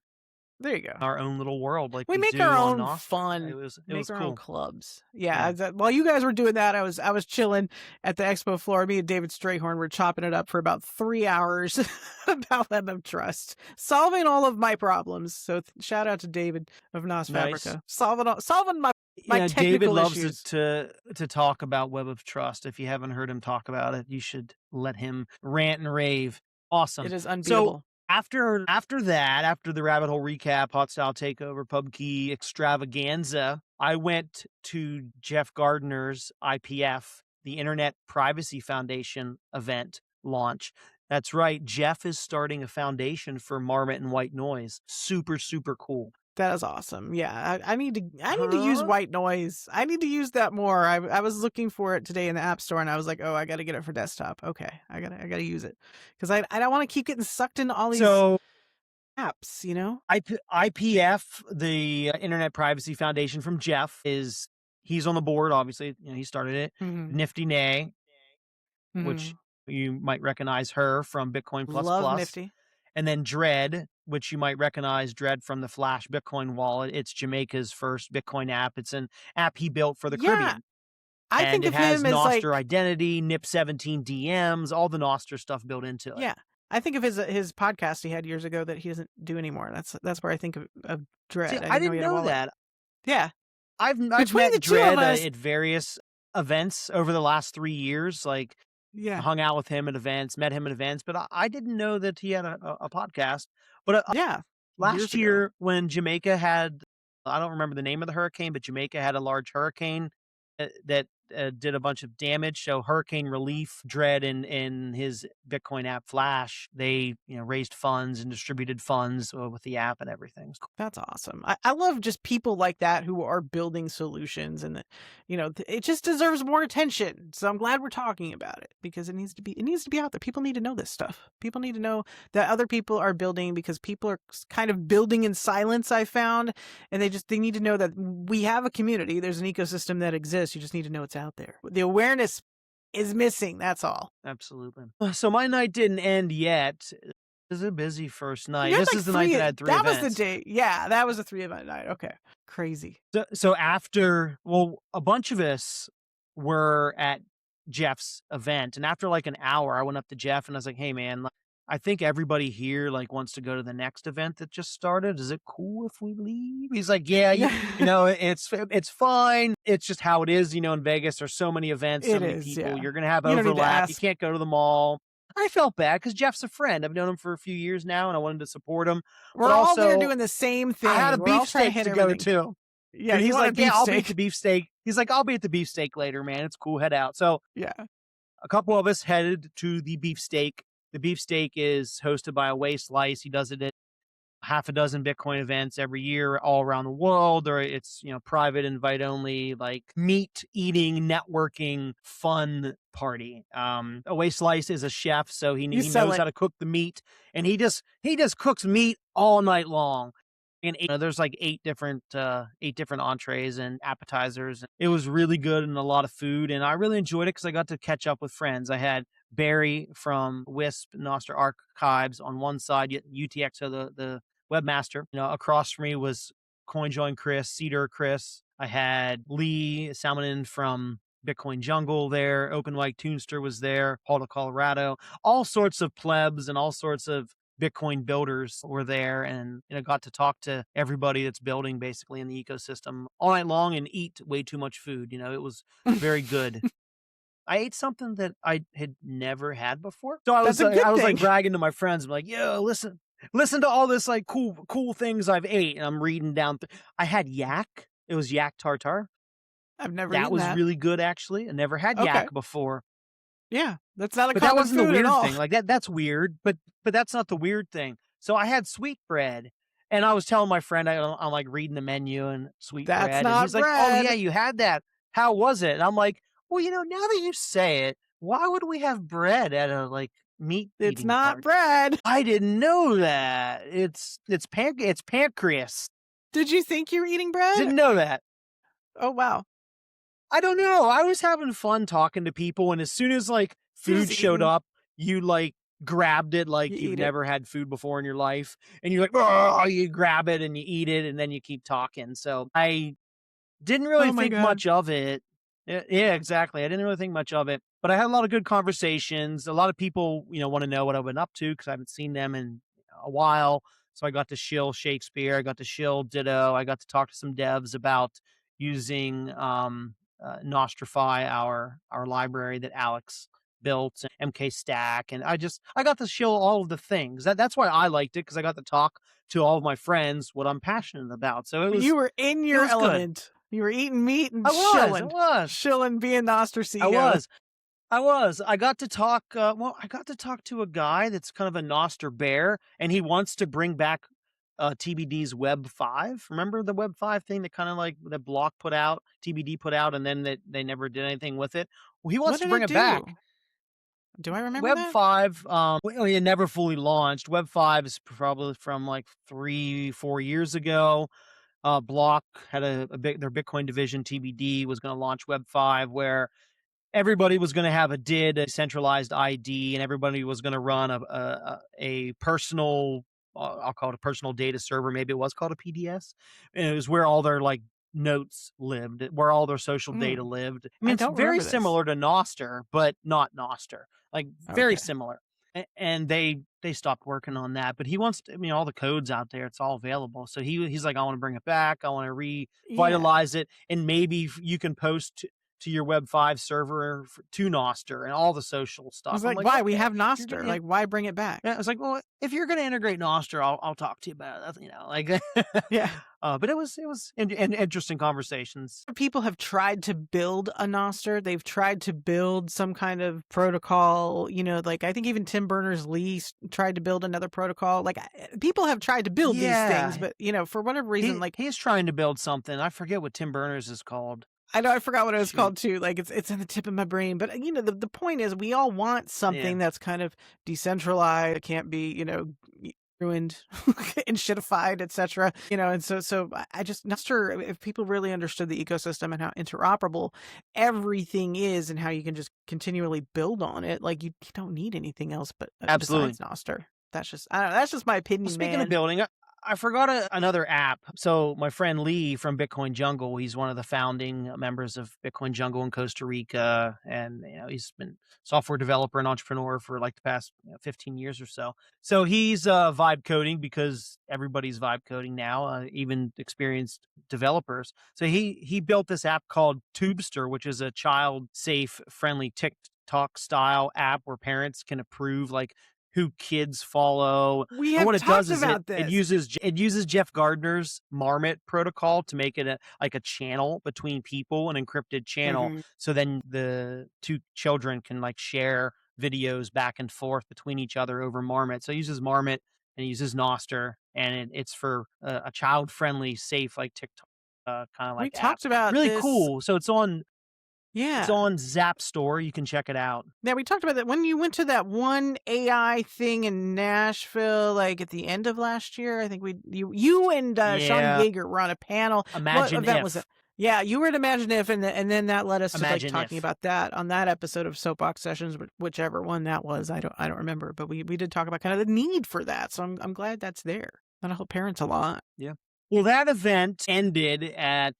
B: There you go.
A: Our own little world, like
B: we make our own fun.
A: It was
B: our
A: cool.
B: Own clubs. Yeah. While you guys were doing that, I was chilling at the Expo floor. Me and David Strayhorn were chopping it up for about 3 hours about Web of Trust, solving all of my problems. So shout out to David of NosFabrica, solving my technical
A: David loves
B: issues.
A: to talk about Web of Trust. If you haven't heard him talk about it, you should let him rant and rave. Awesome.
B: It is unbeatable.
A: So, After the rabbit hole recap, Hot Style Takeover, PubKey extravaganza, I went to Jeff Gardner's IPF, the Internet Privacy Foundation event launch. That's right. Jeff is starting a foundation for Marmot and White Noise. Super, super cool.
B: That is awesome. Yeah, I need to use white noise. I need to use that more. I was looking for it today in the App Store, and I was like, oh, I got to get it for desktop. Okay, I gotta use it because I don't want to keep getting sucked into all these apps.
A: IPF, the Internet Privacy Foundation from Jeff, he's on the board. Obviously, he started it.
B: Mm-hmm.
A: Nifty Nay, which you might recognize her from Bitcoin Plus.
B: Love Nifty.
A: And then Dread, which you might recognize from the Flash Bitcoin wallet. It's Jamaica's first Bitcoin app. It's an app he built for the Caribbean.
B: I think of him as
A: Nostr identity, NIP17 DMs, all the Nostr stuff built into it.
B: Yeah. I think of his podcast he had years ago that he doesn't do anymore. That's where I think of Dread.
A: See, I didn't know that.
B: Yeah.
A: I've met Dread at various events over the last 3 years. Like, hung out with him at events, met him at events, but I didn't know that he had a podcast. But last year when Jamaica had, I don't remember the name of the hurricane, but Jamaica had a large hurricane that did a bunch of damage. So Hurricane Relief, Dread, in his Bitcoin app Flash, they raised funds and distributed funds with the app and everything.
B: That's awesome. I love just people like that who are building solutions, and it just deserves more attention. So I'm glad we're talking about it because it needs to be out there. People need to know this stuff. People need to know that other people are building because people are kind of building in silence, I found, and they need to know that we have a community. There's an ecosystem that exists. You just need to know it's out there. The awareness is missing. That's all.
A: Absolutely. So my night didn't end yet. It was a busy first night. This is the night that I had 3 events.
B: That was the day. Yeah, that was a 3-event night. Okay. Crazy.
A: So after, a bunch of us were at Jeff's event, and after like an hour, I went up to Jeff and I was like, hey man, I think everybody here like wants to go to the next event that just started. Is it cool if we leave? He's like, yeah, it's fine. It's just how it is, in Vegas. There's so many events, so
B: It
A: many
B: is,
A: people.
B: yeah.
A: You're gonna have
B: You don't need to
A: overlap. You
B: ask.
A: can't go to them all. I felt bad because Jeff's a friend. I've known him for a few years now, and I wanted to support him.
B: We're
A: But
B: all there
A: also,
B: doing the same thing.
A: I had a
B: We're all trying to
A: beefsteak
B: hit
A: to go
B: everything.
A: to.
B: Yeah,
A: And
B: you
A: he's
B: want
A: like,
B: a
A: yeah, I'll be at
B: beefsteak.
A: the beefsteak. He's like, I'll be at the beefsteak later, man. It's cool. Head out. So
B: Yeah.
A: a couple of us headed to the beefsteak. The beefsteak is hosted by Away Slice. He does it at half a dozen Bitcoin events every year all around the world, or it's, private invite only, like meat eating, networking, fun party. Away Slice is a chef, so he
B: sell
A: knows
B: it.
A: how to cook the meat, and he just cooks meat all night long. And there's like eight different entrees and appetizers. It was really good and a lot of food, and I really enjoyed it because I got to catch up with friends. I had Barry from Wisp Nostr Archives on one side, UTXO, the webmaster. Across from me was CoinJoin Chris, Cedar Chris. I had Lee Salmonin from Bitcoin Jungle there. Open White Toonster was there. Paul, Colorado. All sorts of plebs and all sorts of Bitcoin builders were there, and got to talk to everybody that's building basically in the ecosystem all night long and eat way too much food. It was very good. I ate something that I had never had before. So I was like bragging to my friends. I'm like, yo, listen to all this like cool things I've ate. And I'm reading down. I had yak. It was yak tartare.
B: I've never
A: That
B: eaten
A: was
B: that.
A: really good, actually. I never had yak before.
B: Yeah, that's not a
A: But
B: common
A: that wasn't the
B: food
A: weird
B: at all.
A: thing. Like that's weird, but that's not the weird thing. So I had sweetbread, and I was telling my friend I'm like reading the menu and sweetbread,
B: That's
A: and
B: not
A: he's like, "Oh
B: bread.
A: yeah, you had that. How was it?" And I'm like, "Well, now that you say it, why would we have bread at a like meat
B: It's
A: eating
B: not
A: party?"
B: bread.
A: I didn't know that. It's pancreas.
B: Did you think you were eating bread?
A: Didn't know that.
B: Oh wow.
A: I don't know. I was having fun talking to people, and as soon as like food showed up, you like grabbed it like you've never had food before in your life, and you're like, oh, you grab it and you eat it, and then you keep talking. So I didn't really think much of it. Yeah, exactly. I didn't really think much of it, but I had a lot of good conversations. A lot of people, want to know what I've been up to because I haven't seen them in a while. So I got to shill Shakespeare. I got to shill Ditto. I got to talk to some devs about using Nostrify, our library that Alex built, MK Stack, and I got to show all of the things. That's why I liked it, because I got to talk to all of my friends what I'm passionate about. So
B: you were in your element.
A: Good.
B: You were eating meat and
A: shilling.
B: Shilling, being Nostr CEO.
A: I was. I got to talk. I got to talk to a guy that's kind of a Nostr bear, and he wants to bring back TBD's Web 5. Remember the Web 5 thing that kind of like the block put out, TBD put out, and then they never did anything with it? Well, he wants to bring it back.
B: Do I remember
A: Web
B: that?
A: 5, it never fully launched. Web 5 is probably from like 3-4 years ago. Block had their Bitcoin division, TBD, was going to launch Web 5, where everybody was going to have a centralized ID, and everybody was going to run a personal, I'll call it a personal data server. Maybe it was called a PDS. And it was where all their like notes lived, where all their social data lived. I mean, it's very similar to Nostr, but not Nostr. Like very similar. And they stopped working on that. But he wants to, all the code's out there. It's all available. So he's like, I want to bring it back. I want to revitalize it. And maybe you can post to your Web 5 server to Nostr and all the social stuff.
B: I was like, why? Okay, we have Nostr. Like, why bring it back?
A: Yeah, I was like, well, if you're going to integrate Nostr, I'll talk to you about it.
B: Yeah.
A: But it was interesting conversations.
B: People have tried to build a Nostr. They've tried to build some kind of protocol. Like I think even Tim Berners-Lee tried to build another protocol. Like people have tried to build these things, but for whatever reason,
A: he's trying to build something. I forget what Tim Berners is called.
B: I know, I forgot what it was called too. Like it's on the tip of my brain. But the point is, we all want something that's kind of decentralized. It can't be ruined and shitified, etc. And so I just not sure if people really understood the ecosystem and how interoperable everything is, and how you can just continually build on it. Like you don't need anything else, but
A: absolutely
B: besides Nostr. That's just I don't know. That's just my opinion.
A: Well, speaking of building, I forgot another app. So my friend Lee from Bitcoin Jungle, he's one of the founding members of Bitcoin Jungle in Costa Rica, and he's been software developer and entrepreneur for like the past 15 years or so. So he's vibe coding because everybody's vibe coding now, even experienced developers. So he built this app called Tubester, which is a child safe, friendly TikTok style app where parents can approve like who kids follow.
B: We
A: And
B: have
A: what it
B: talked
A: does is
B: about
A: it
B: this.
A: uses Jeff Gardner's Marmot protocol to make it a channel between people, an encrypted channel.
B: Mhm.
A: So then the two children can like share videos back and forth between each other over Marmot. So it uses Marmot and it uses Nostr, and it's for a child friendly, safe like TikTok kind of
B: We
A: like app.
B: talked about
A: Really
B: this.
A: cool. So it's on
B: Yeah.
A: Zap Store. You can check it out.
B: Yeah, we talked about that when you went to that one AI thing in Nashville, like at the end of last year. I think you and Sean
A: Yeah.
B: Yeager were on a panel.
A: Imagine
B: what event
A: if.
B: was it? Yeah, you were at Imagine If, and then that led us to like
A: Imagine
B: talking
A: if.
B: about that on that episode of Soapbox Sessions, whichever one that was. I don't remember, but we did talk about kind of the need for that. So I'm glad that's there. That'll help parents a lot.
A: Yeah. Well, that event ended at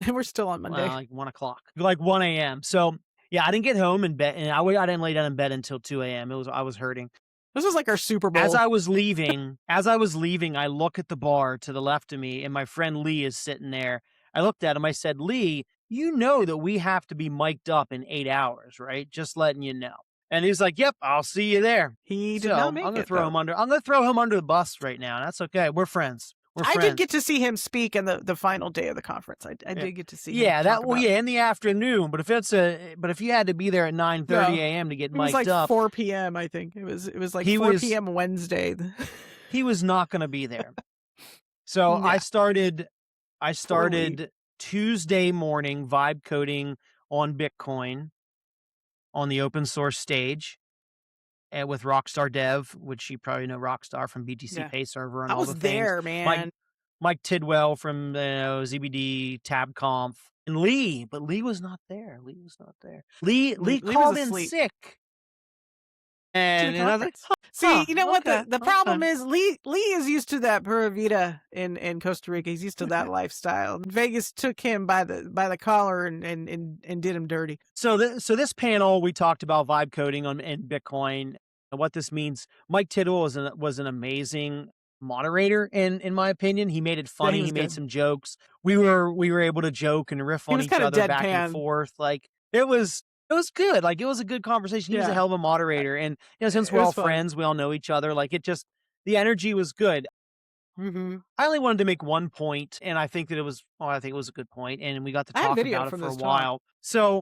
B: And we're still on Monday.
A: like 1 o'clock, like 1 a.m. So yeah, I didn't get home in bed, and I didn't lay down in bed until 2 a.m. I was hurting.
B: This was like our Super Bowl.
A: As I was leaving, I look at the bar to the left of me, and my friend Lee is sitting there. I looked at him. I said, Lee, you know that we have to be mic'd up in 8 hours, right? Just letting you know. And he's like, yep, I'll see you there.
B: He did not make
A: I'm gonna
B: it,
A: throw
B: though.
A: him under. I'm gonna throw him under the bus right now. That's okay. We're friends.
B: I did get to see him speak in the final day of the conference. I did get to see him.
A: Yeah,
B: talk about it.
A: in the afternoon. But if you had to be there at 9:30 a.m. to get
B: It was
A: mic'd
B: like
A: up,
B: 4 p.m. I think it was like 4 p.m. Wednesday.
A: He was not going to be there. So
B: No.
A: I started
B: Totally.
A: Tuesday morning vibe coding on Bitcoin on the open source stage. And with Rockstar Dev, which you probably know Rockstar from BTC
B: Yeah.
A: Pay Server and
B: I
A: all
B: was
A: the things.
B: there, man.
A: Mike Tidwell from ZBD, TabConf, and Lee, but Lee was not there. Lee called in
B: asleep.
A: sick. And I was like,
B: see, you know what? The problem
A: okay.
B: is Lee is used to that Pura Vida in Costa Rica. He's used to that lifestyle. Vegas took him by the collar and did him dirty.
A: So this panel, we talked about vibe coding in Bitcoin and what this means. Mike Tidwell was an amazing moderator in my opinion. He made it funny.
B: Yeah,
A: he made
B: good.
A: some jokes. We were able to joke and riff on each other back and forth. Like it was good. Like it was a good conversation. He was a hell of a moderator. And since we're all friends, we all know each other. Like the energy was good.
B: Mm-hmm.
A: I only wanted to make one point, and I think it was a good point, and we got to talk about it for a while. So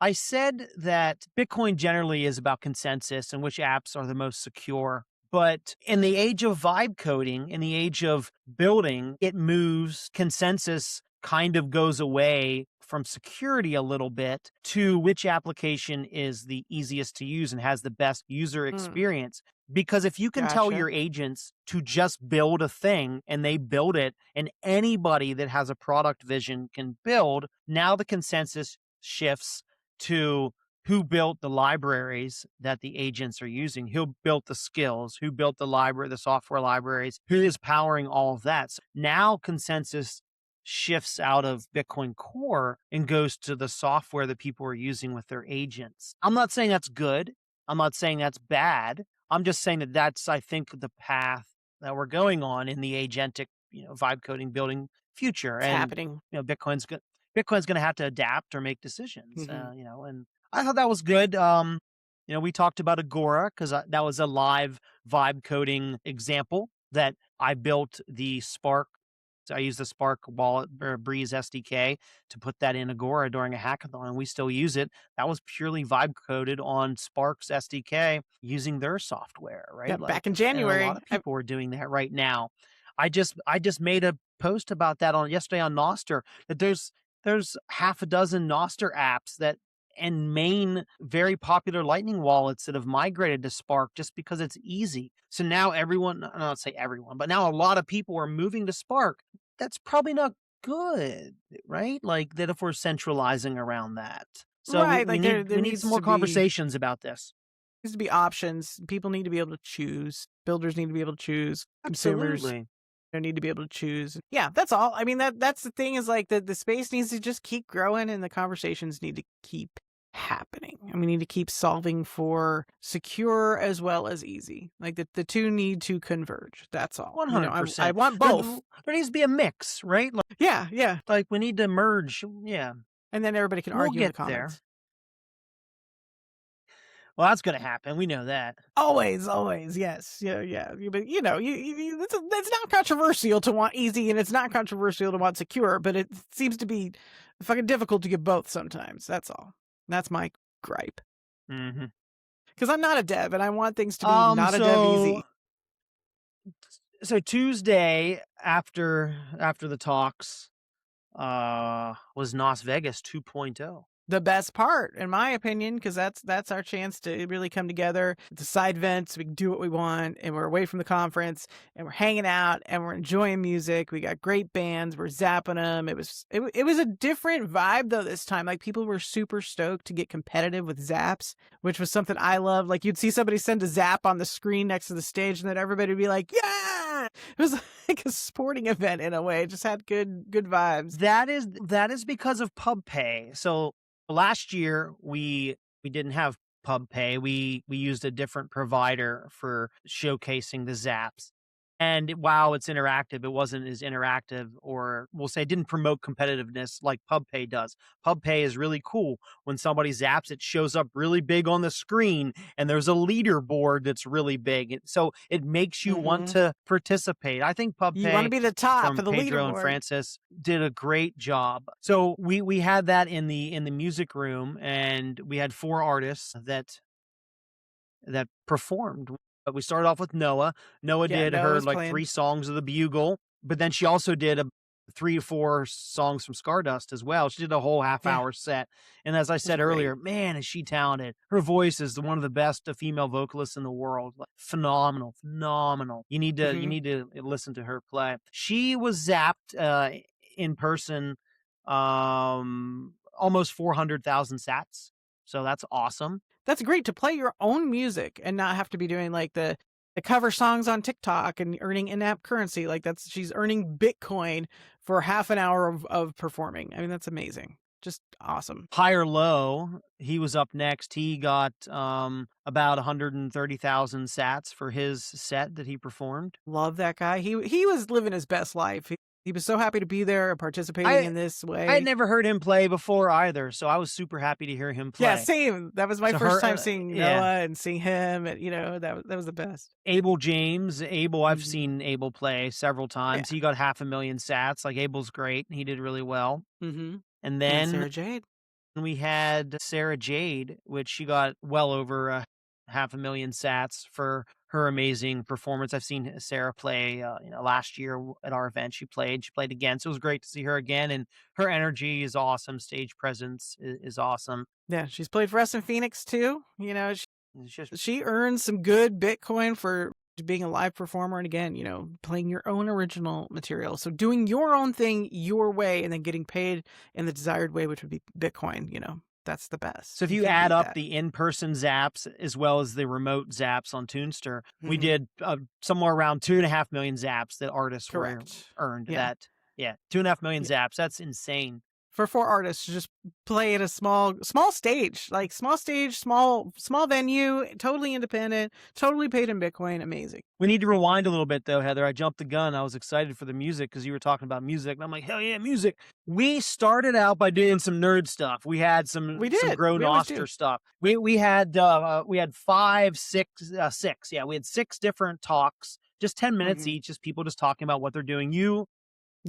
A: I said that Bitcoin generally is about consensus and which apps are the most secure. But in the age of vibe coding, in the age of building, it moves. Consensus kind of goes away from security a little bit to which application is the easiest to use and has the best user experience. Because if you can tell your agents to just build a thing and they build it, and anybody that has a product vision can build, now the consensus shifts to who built the libraries that the agents are using, who built the skills, who built the software libraries, who is powering all of that. So now consensus shifts out of Bitcoin Core and goes to the software that people are using with their agents. I'm not saying that's good. I'm not saying that's bad. I'm just saying that that's, I think, the path that we're going on in the agentic, vibe coding building future.
B: It's happening.
A: Bitcoin's going to have to adapt or make decisions.
B: Mm-hmm.
A: And I thought that was good. We talked about Agora because that was a live vibe coding example that I built the Spark. So I used the Spark wallet or Breeze SDK to put that in Agora during a hackathon, and we still use it. That was purely vibe coded on Spark's SDK using their software, right?
B: Yeah, back in January.
A: A lot of people are doing that right now. I just made a post about that yesterday on Nostr, that there's half a dozen Nostr apps and main very popular Lightning wallets that have migrated to Spark just because it's easy. So now everyone, I don't say everyone, but now a lot of people are moving to Spark. That's probably not good, right? Like that if we're centralizing around that. So we need some more conversations about this.
B: There needs to be options. People need to be able to choose. Builders need to be able to choose. Consumers.
A: Absolutely.
B: need to be able to choose. Yeah, that's all. I mean, that's the thing, is like the space needs to just keep growing and the conversations need to keep happening. And we need to keep solving for secure as well as easy. Like the two need to converge. That's all.
A: 100%.
B: I want both.
A: There needs to be a mix, right? Like,
B: yeah.
A: like we need to merge. Yeah.
B: And then everybody can argue in the comments.
A: There. Well, that's going to happen. We know that.
B: Always, yes. Yeah. But, it's not controversial to want easy, and it's not controversial to want secure, but it seems to be fucking difficult to get both sometimes. That's all. That's my gripe.
A: Mm-hmm.
B: Because I'm not a dev, and I want things to be not a dev easy.
A: So Tuesday, after the talks, was NosVegas 2.0.
B: The best part, in my opinion, because that's our chance to really come together. It's a side event, so we can do what we want, and we're away from the conference, and we're hanging out, and we're enjoying music. We got great bands. We're zapping them. It was a different vibe though this time. Like, people were super stoked to get competitive with zaps, which was something I love. Like, you'd see somebody send a zap on the screen next to the stage, and then everybody would be like, "Yeah!" It was like a sporting event in a way. It just had good vibes.
A: That is because of PubPay. So last year we didn't have PubPay. We used a different provider for showcasing the zaps. And while it's interactive, it wasn't as interactive, or we'll say it didn't promote competitiveness like PubPay does. PubPay is really cool. When somebody zaps, it shows up really big on the screen, and there's a leaderboard that's really big. So it makes you want to participate. I think PubPay,
B: you want to be the top for the
A: Pedro
B: leaderboard.
A: And Francis did a great job. So we had that in the music room, and we had 4 artists that performed. We started off with Noah. Noah did her like 3 songs of the Bugle, but then she also did 3 to 4 songs from Stardust as well. She did a whole half-hour set. And as I said earlier, man, is she talented. Her voice is one of the best female vocalists in the world. Like, phenomenal. You need to listen to her play. She was zapped in person almost 400,000 sats. So that's awesome.
B: That's great to play your own music and not have to be doing like the cover songs on TikTok and earning in-app currency. Like, she's earning Bitcoin for half an hour of performing. I mean, that's amazing. Just awesome.
A: Higher Low, he was up next. He got about 130,000 sats for his set that he performed.
B: Love that guy. He was living his best life. He was so happy to be there and participating in this way.
A: I had never heard him play before either, so I was super happy to hear him play.
B: Yeah, same. That was my first time seeing Noah and seeing him. And, that was the best.
A: Abel James. I've seen Abel play several times. Yeah. He got 500,000 sats. Like, Abel's great. He did really well.
B: Mm-hmm.
A: And then
B: Sarah Jade.
A: We had Sarah Jade, which she got well over 500,000 sats for her amazing performance. I've seen Sarah play last year at our event. She played again. So it was great to see her again. And her energy is awesome. Stage presence is awesome.
B: Yeah, she's played for us in Phoenix too. She earned some good Bitcoin for being a live performer. And again, playing your own original material. So doing your own thing your way and then getting paid in the desired way, which would be Bitcoin, that's the best.
A: So if you add up the in-person zaps as well as the remote zaps on Toonster, we did somewhere around 2.5 million zaps that artists earned. 2.5 million zaps. That's insane.
B: For 4 artists to just play at a small stage, small venue, totally independent, totally paid in Bitcoin. Amazing.
A: We need to rewind a little bit though, Heather. I jumped the gun. I was excited for the music because you were talking about music. And I'm like, hell yeah, music. We started out by doing some nerd stuff. We had some Grow Nostr stuff. We had 6. Yeah, we had 6 different talks, just 10 minutes each, just people just talking about what they're doing. You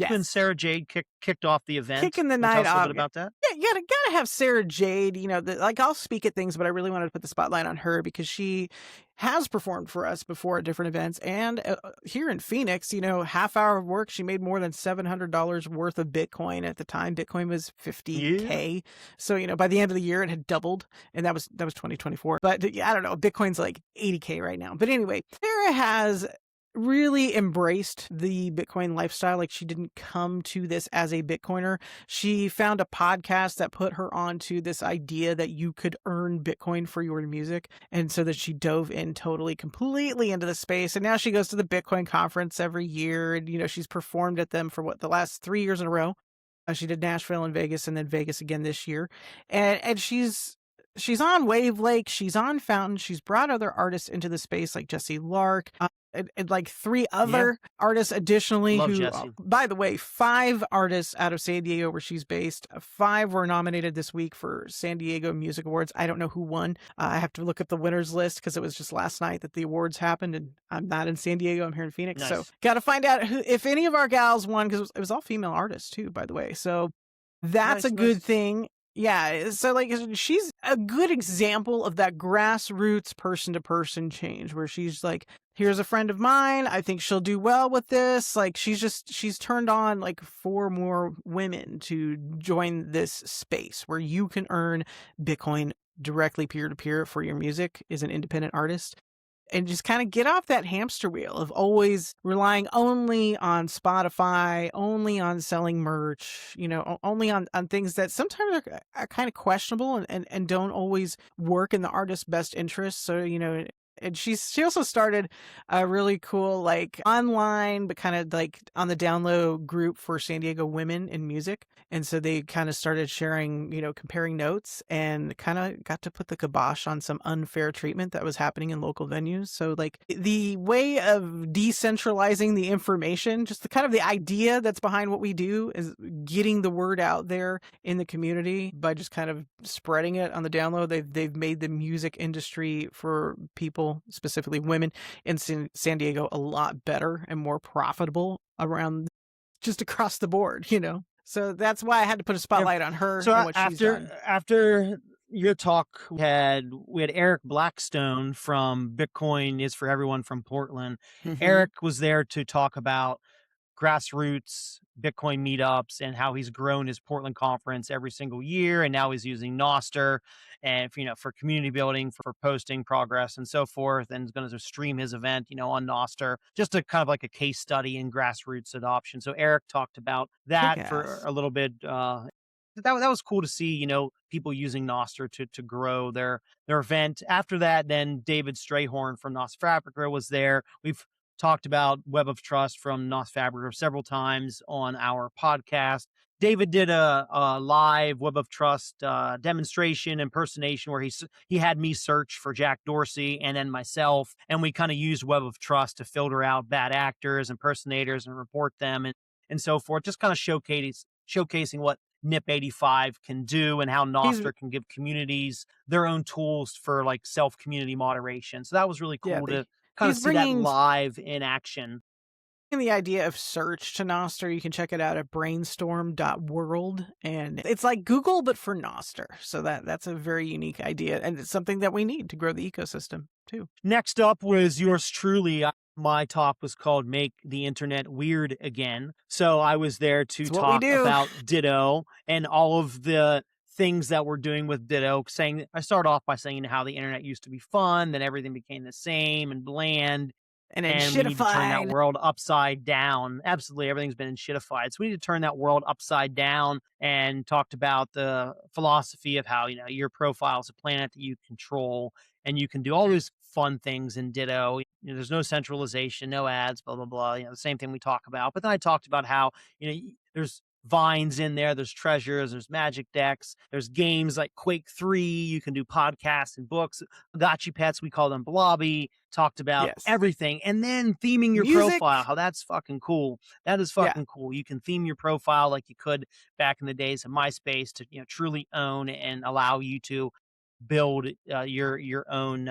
A: and Sarah Jade kicked off the event.
B: Kicking the night off.
A: Tell us a little bit about that.
B: Yeah, you gotta have Sarah Jade. I'll speak at things, but I really wanted to put the spotlight on her because she has performed for us before at different events. And here in Phoenix, half hour of work, she made more than $700 worth of Bitcoin at the time. Bitcoin was 50K. Yeah. So, by the end of the year, it had doubled. And that was 2024. But I don't know. Bitcoin's like 80K right now. But anyway, Sarah has really embraced the Bitcoin lifestyle. Like, she didn't come to this as a Bitcoiner. She found a podcast that put her onto this idea that you could earn Bitcoin for your music. And so that she dove in completely into the space. And now she goes to the Bitcoin conference every year. And, she's performed at them for the last 3 years in a row. She did Nashville and Vegas, and then Vegas again this year. And she's on Wave Lake. She's on Fountain. She's brought other artists into the space like Jesse Lark, and like 3 other artists additionally.
A: Love
B: who,
A: Jesse.
B: by the way, 5 artists out of San Diego where she's based. 5 were nominated this week for San Diego Music Awards. I don't know who won. I have to look up the winners list because it was just last night that the awards happened, and I'm not in San Diego. I'm here in Phoenix.
A: Nice.
B: So got to find out if any of our gals won, because it was all female artists too, by the way. So that's a good thing. Yeah, so like she's a good example of that grassroots person-to-person change where she's like, here's a friend of mine, I think she'll do well with this. Like, she's turned on like 4 more women to join this space where you can earn Bitcoin directly peer-to-peer for your music as an independent artist. And just kind of get off that hamster wheel of always relying only on Spotify, only on selling merch, only on things that sometimes are kind of questionable and don't always work in the artist's best interest. So, and she also started a really cool, like, online, but kind of like on the down low group for San Diego women in music. And so they kind of started sharing, comparing notes, and kind of got to put the kibosh on some unfair treatment that was happening in local venues. So like the way of decentralizing the information, just the idea that's behind what we do is getting the word out there in the community by just kind of spreading it on the down low. They've made the music industry for people, specifically women in San Diego, a lot better and more profitable around just across the board, So that's why I had to put a spotlight on her.
A: So
B: and what she's done.
A: after your talk, we had Eric Blackstone from Bitcoin is for Everyone from Portland. Eric was there to talk about Grassroots, Bitcoin meetups, and how he's grown his Portland conference every single year. And now he's using Nostr and, for community building, for posting progress and so forth. And is going to stream his event, on Nostr, just a kind of like a case study in Grassroots adoption. So Eric talked about that for a little bit. That was cool to see, people using Nostr to grow their event. After that, then David Strayhorn from NosFabrica was there. We've talked about Web of Trust from NosFabrica several times on our podcast. David did a live Web of Trust demonstration impersonation where he had me search for Jack Dorsey and then myself, and we kind of used Web of Trust to filter out bad actors, impersonators, and report them and so forth. Just kind of showcasing what NIP85 can do and how Nostr can give communities their own tools for like self-community moderation. So that was really cool to kind of see that live in action.
B: The idea of search to Nostr, you can check it out at brainstorm.world, and it's like Google but for Nostr. So that's a very unique idea, and it's something that we need to grow the ecosystem too.
A: Next up was yours truly. My talk was called Make the Internet Weird Again. So I was there to talk about Ditto and all of the things that we're doing with Ditto. I start off by saying how the internet used to be fun, then everything became the same and bland. And we need to turn that world upside down. Absolutely, everything's been shitified. So we need to turn that world upside down, and talked about the philosophy of how, your profile is a planet that you control, and you can do all those fun things in Ditto. There's no centralization, no ads, blah, blah, blah. The same thing we talk about. But then I talked about how, there's vines in there, there's treasures, there's magic decks, there's games like Quake 3, you can do podcasts and books, Gotchi Pets, we call them Blobby, talked about everything, and then theming your profile, how that's fucking cool. That is fucking cool. You can theme your profile like you could back in the days of MySpace to, truly own and allow you to build your own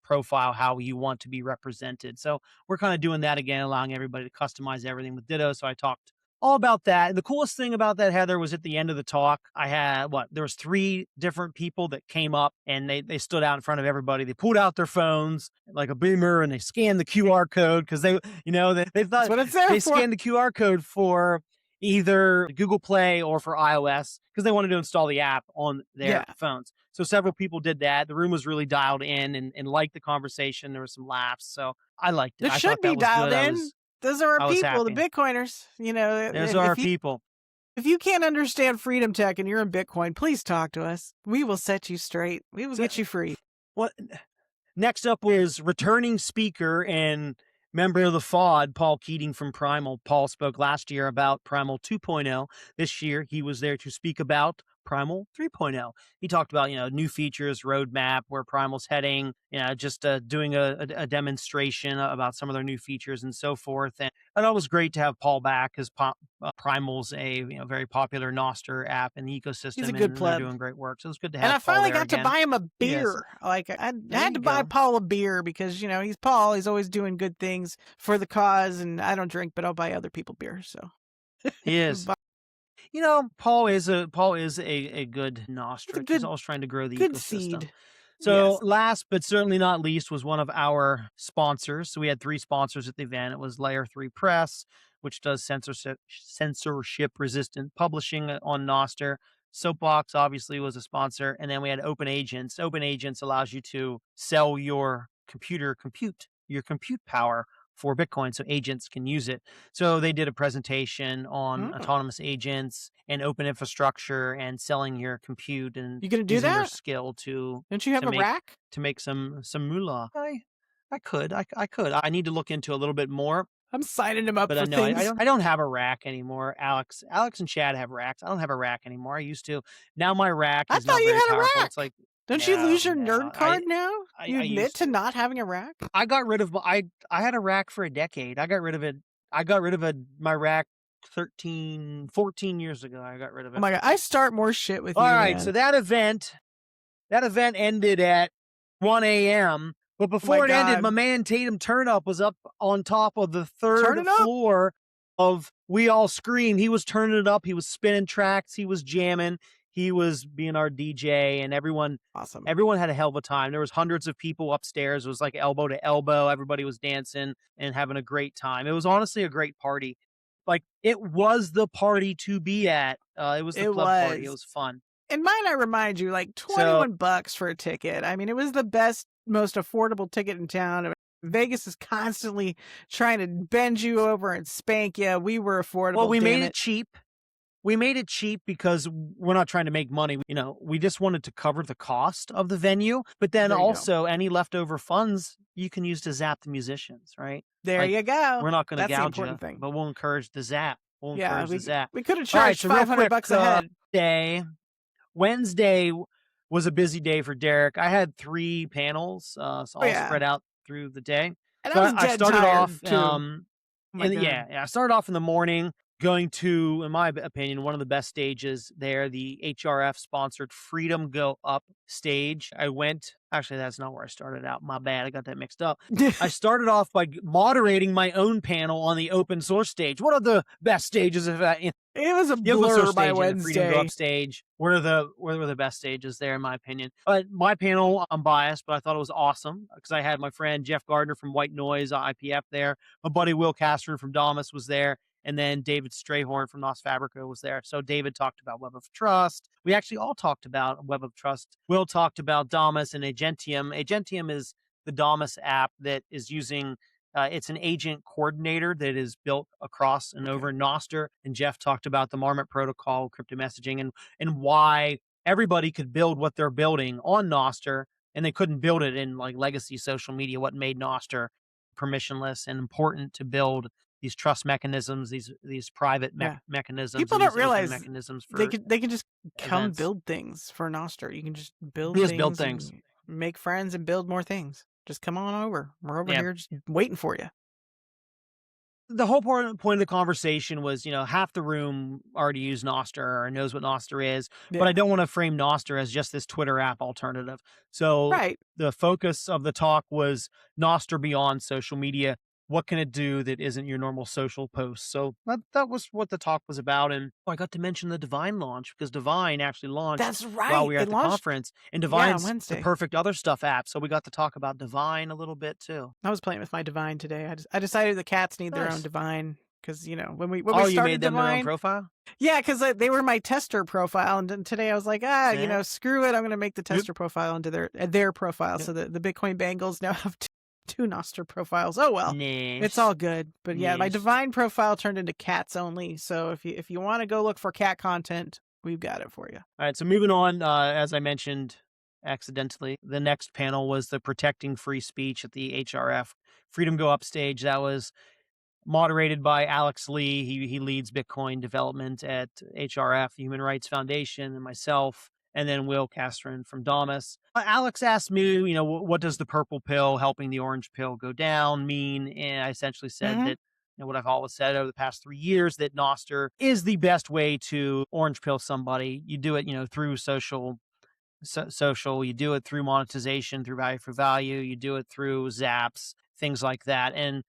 A: profile how you want to be represented. So we're kind of doing that again, allowing everybody to customize everything with Ditto. So I talked all about that. The coolest thing about that, Heather, was at the end of the talk, I had there was 3 different people that came up, and they stood out in front of everybody. They pulled out their phones like a beamer, and they scanned the QR code because they thought
B: that's what it's there
A: they
B: for.
A: scanned the QR code for either Google Play or for iOS because they wanted to install the app on their phones. So several people did that. The room was really dialed in and liked the conversation. There were some laughs. So I liked it.
B: It
A: I
B: should
A: thought
B: be
A: that was
B: dialed
A: good.
B: in. Those are our people, the
A: happy.
B: Bitcoiners. You know,
A: those are our people.
B: If you can't understand freedom tech and you're in Bitcoin, please talk to us. We will set you straight. We will get you free.
A: What? Next up was returning speaker and member of the FOD, Paul Keating from Primal. Paul spoke last year about Primal 2.0. This year, he was there to speak about Primal 3.0. He talked about, new features, roadmap, where Primal's heading, just doing a demonstration about some of their new features and so forth. And I thought it was great to have Paul back because Primal's a very popular Nostr app in the ecosystem.
B: He's a good
A: and
B: pleb.
A: they're doing great work. So it's good to have
B: And I
A: Paul
B: finally
A: there
B: got
A: again.
B: to buy him a beer.
A: Yes.
B: Like I had to buy Paul a beer because, he's Paul. He's always doing good things for the cause. And I don't drink, but I'll buy other people beer. So
A: he is. Paul is a good Nostr. He's always trying to grow the
B: good
A: ecosystem.
B: Seed.
A: So last but certainly not least was one of our sponsors. So we had 3 sponsors at the event. It was Layer 3 Press, which does censorship resistant publishing on Nostr. Soapbox obviously was a sponsor. And then we had Open Agents. Open Agents allows you to sell your compute power for Bitcoin so agents can use it. So they did a presentation on autonomous agents and open infrastructure and selling your compute and
B: you gonna do
A: using
B: that?
A: Your skill to
B: Don't you have a rack?
A: To make some moolah. I could. I need to look into a little bit more.
B: I'm signing him up
A: but
B: for
A: no,
B: things.
A: I don't have a rack anymore. Alex and Chad have racks. I don't have a rack anymore. I used to. Now my rack is not very powerful. It's like,
B: don't you lose your nerd card now? You admit to not having a rack?
A: I got rid of I had a rack for a decade. I got rid of it. My rack 14 years ago. I got rid of it.
B: Oh my God. I start more shit with you.
A: All right.
B: Man.
A: So that event ended at 1 a.m. But before it ended, my man Tatum Turnup was up on top of the 3rd floor of We All Scream. He was turning it up. He was spinning tracks. He was jamming. He was being our DJ, and everyone had a hell of a time. There was hundreds of people upstairs. It was like elbow to elbow. Everybody was dancing and having a great time. It was honestly a great party. Like, it was the party to be at. It was the club party. It was fun.
B: And might I remind you, like $21 for a ticket. I mean, it was the best, most affordable ticket in town. Vegas is constantly trying to bend you over and spank you. We were affordable.
A: Well, we made it cheap. We made it cheap because we're not trying to make money. We just wanted to cover the cost of the venue. But then also any leftover funds you can use to zap the musicians, right?
B: There you go.
A: We're not going to gouge you, but we'll encourage the zap. We
B: could have charged $500 a head.
A: Wednesday was a busy day for Derek. I had 3 panels, so all spread out through the day.
B: And so I started off
A: I started off in the morning going to, in my opinion, one of the best stages there, the HRF sponsored Freedom Go Up stage. Actually, that's not where I started out. My bad. I got that mixed up. I started off by moderating my own panel on the open source stage. One of the best stages of that.
B: It was a blur by Wednesday.
A: Freedom Go Up stage were the best stages there, in my opinion. But my panel, I'm biased, but I thought it was awesome because I had my friend Jeff Gardner from White Noise IPF there. My buddy Will Castro from Damas was there. And then David Strayhorn from NosFabrica was there. So David talked about Web of Trust. We actually all talked about Web of Trust. Will talked about Damas and Agentium. Agentium is the Damas app that is using, it's an agent coordinator that is built across and over Nostr. And Jeff talked about the Marmot protocol, crypto messaging, and why everybody could build what they're building on Nostr, and they couldn't build it in like legacy social media. What made Nostr permissionless and important to build these trust mechanisms, these private mechanisms.
B: People don't realize
A: mechanisms for
B: they can just come build things for Nostr. You can just build things, make friends, and build more things. Just come on over. We're over here just waiting for you.
A: The whole point of the conversation was, half the room already used Nostr or knows what Nostr is, but I don't want to frame Nostr as just this Twitter app alternative. So the focus of the talk was Nostr beyond social media. What can it do that isn't your normal social posts? So that was what the talk was about. And I got to mention the Divine launch because Divine actually launched while we were at the conference. And Divine's the perfect other stuff app. So we got to talk about Divine a little bit too.
B: I was playing with my Divine today. I decided the cats need their own Divine. Because, you know, when we
A: you
B: started
A: made them their own
B: Divine,
A: profile?
B: yeah, because they were my tester profile, and then today I was like, you know, screw it, I'm going to make the tester profile into their profile, so that the Bitcoin Bangles now have two Nostr profiles. Oh well, it's all good. But yeah, my Divine profile turned into cats only. So if you want to go look for cat content, we've got it for you.
A: All right, so moving on, as I mentioned accidentally, the next panel was the Protecting Free Speech at the HRF Freedom Go Up stage. That was moderated by Alex Lee. He leads Bitcoin development at HRF, the Human Rights Foundation, and myself, and then Will Castron from Damas. Alex asked me, you know, what does the purple pill helping the orange pill go down mean? And I essentially said that, you know, what I've always said over the past 3 years, that Nostr is the best way to orange pill somebody. You do it, you know, through social, you do it through monetization, through value for value, you do it through zaps, things like that. And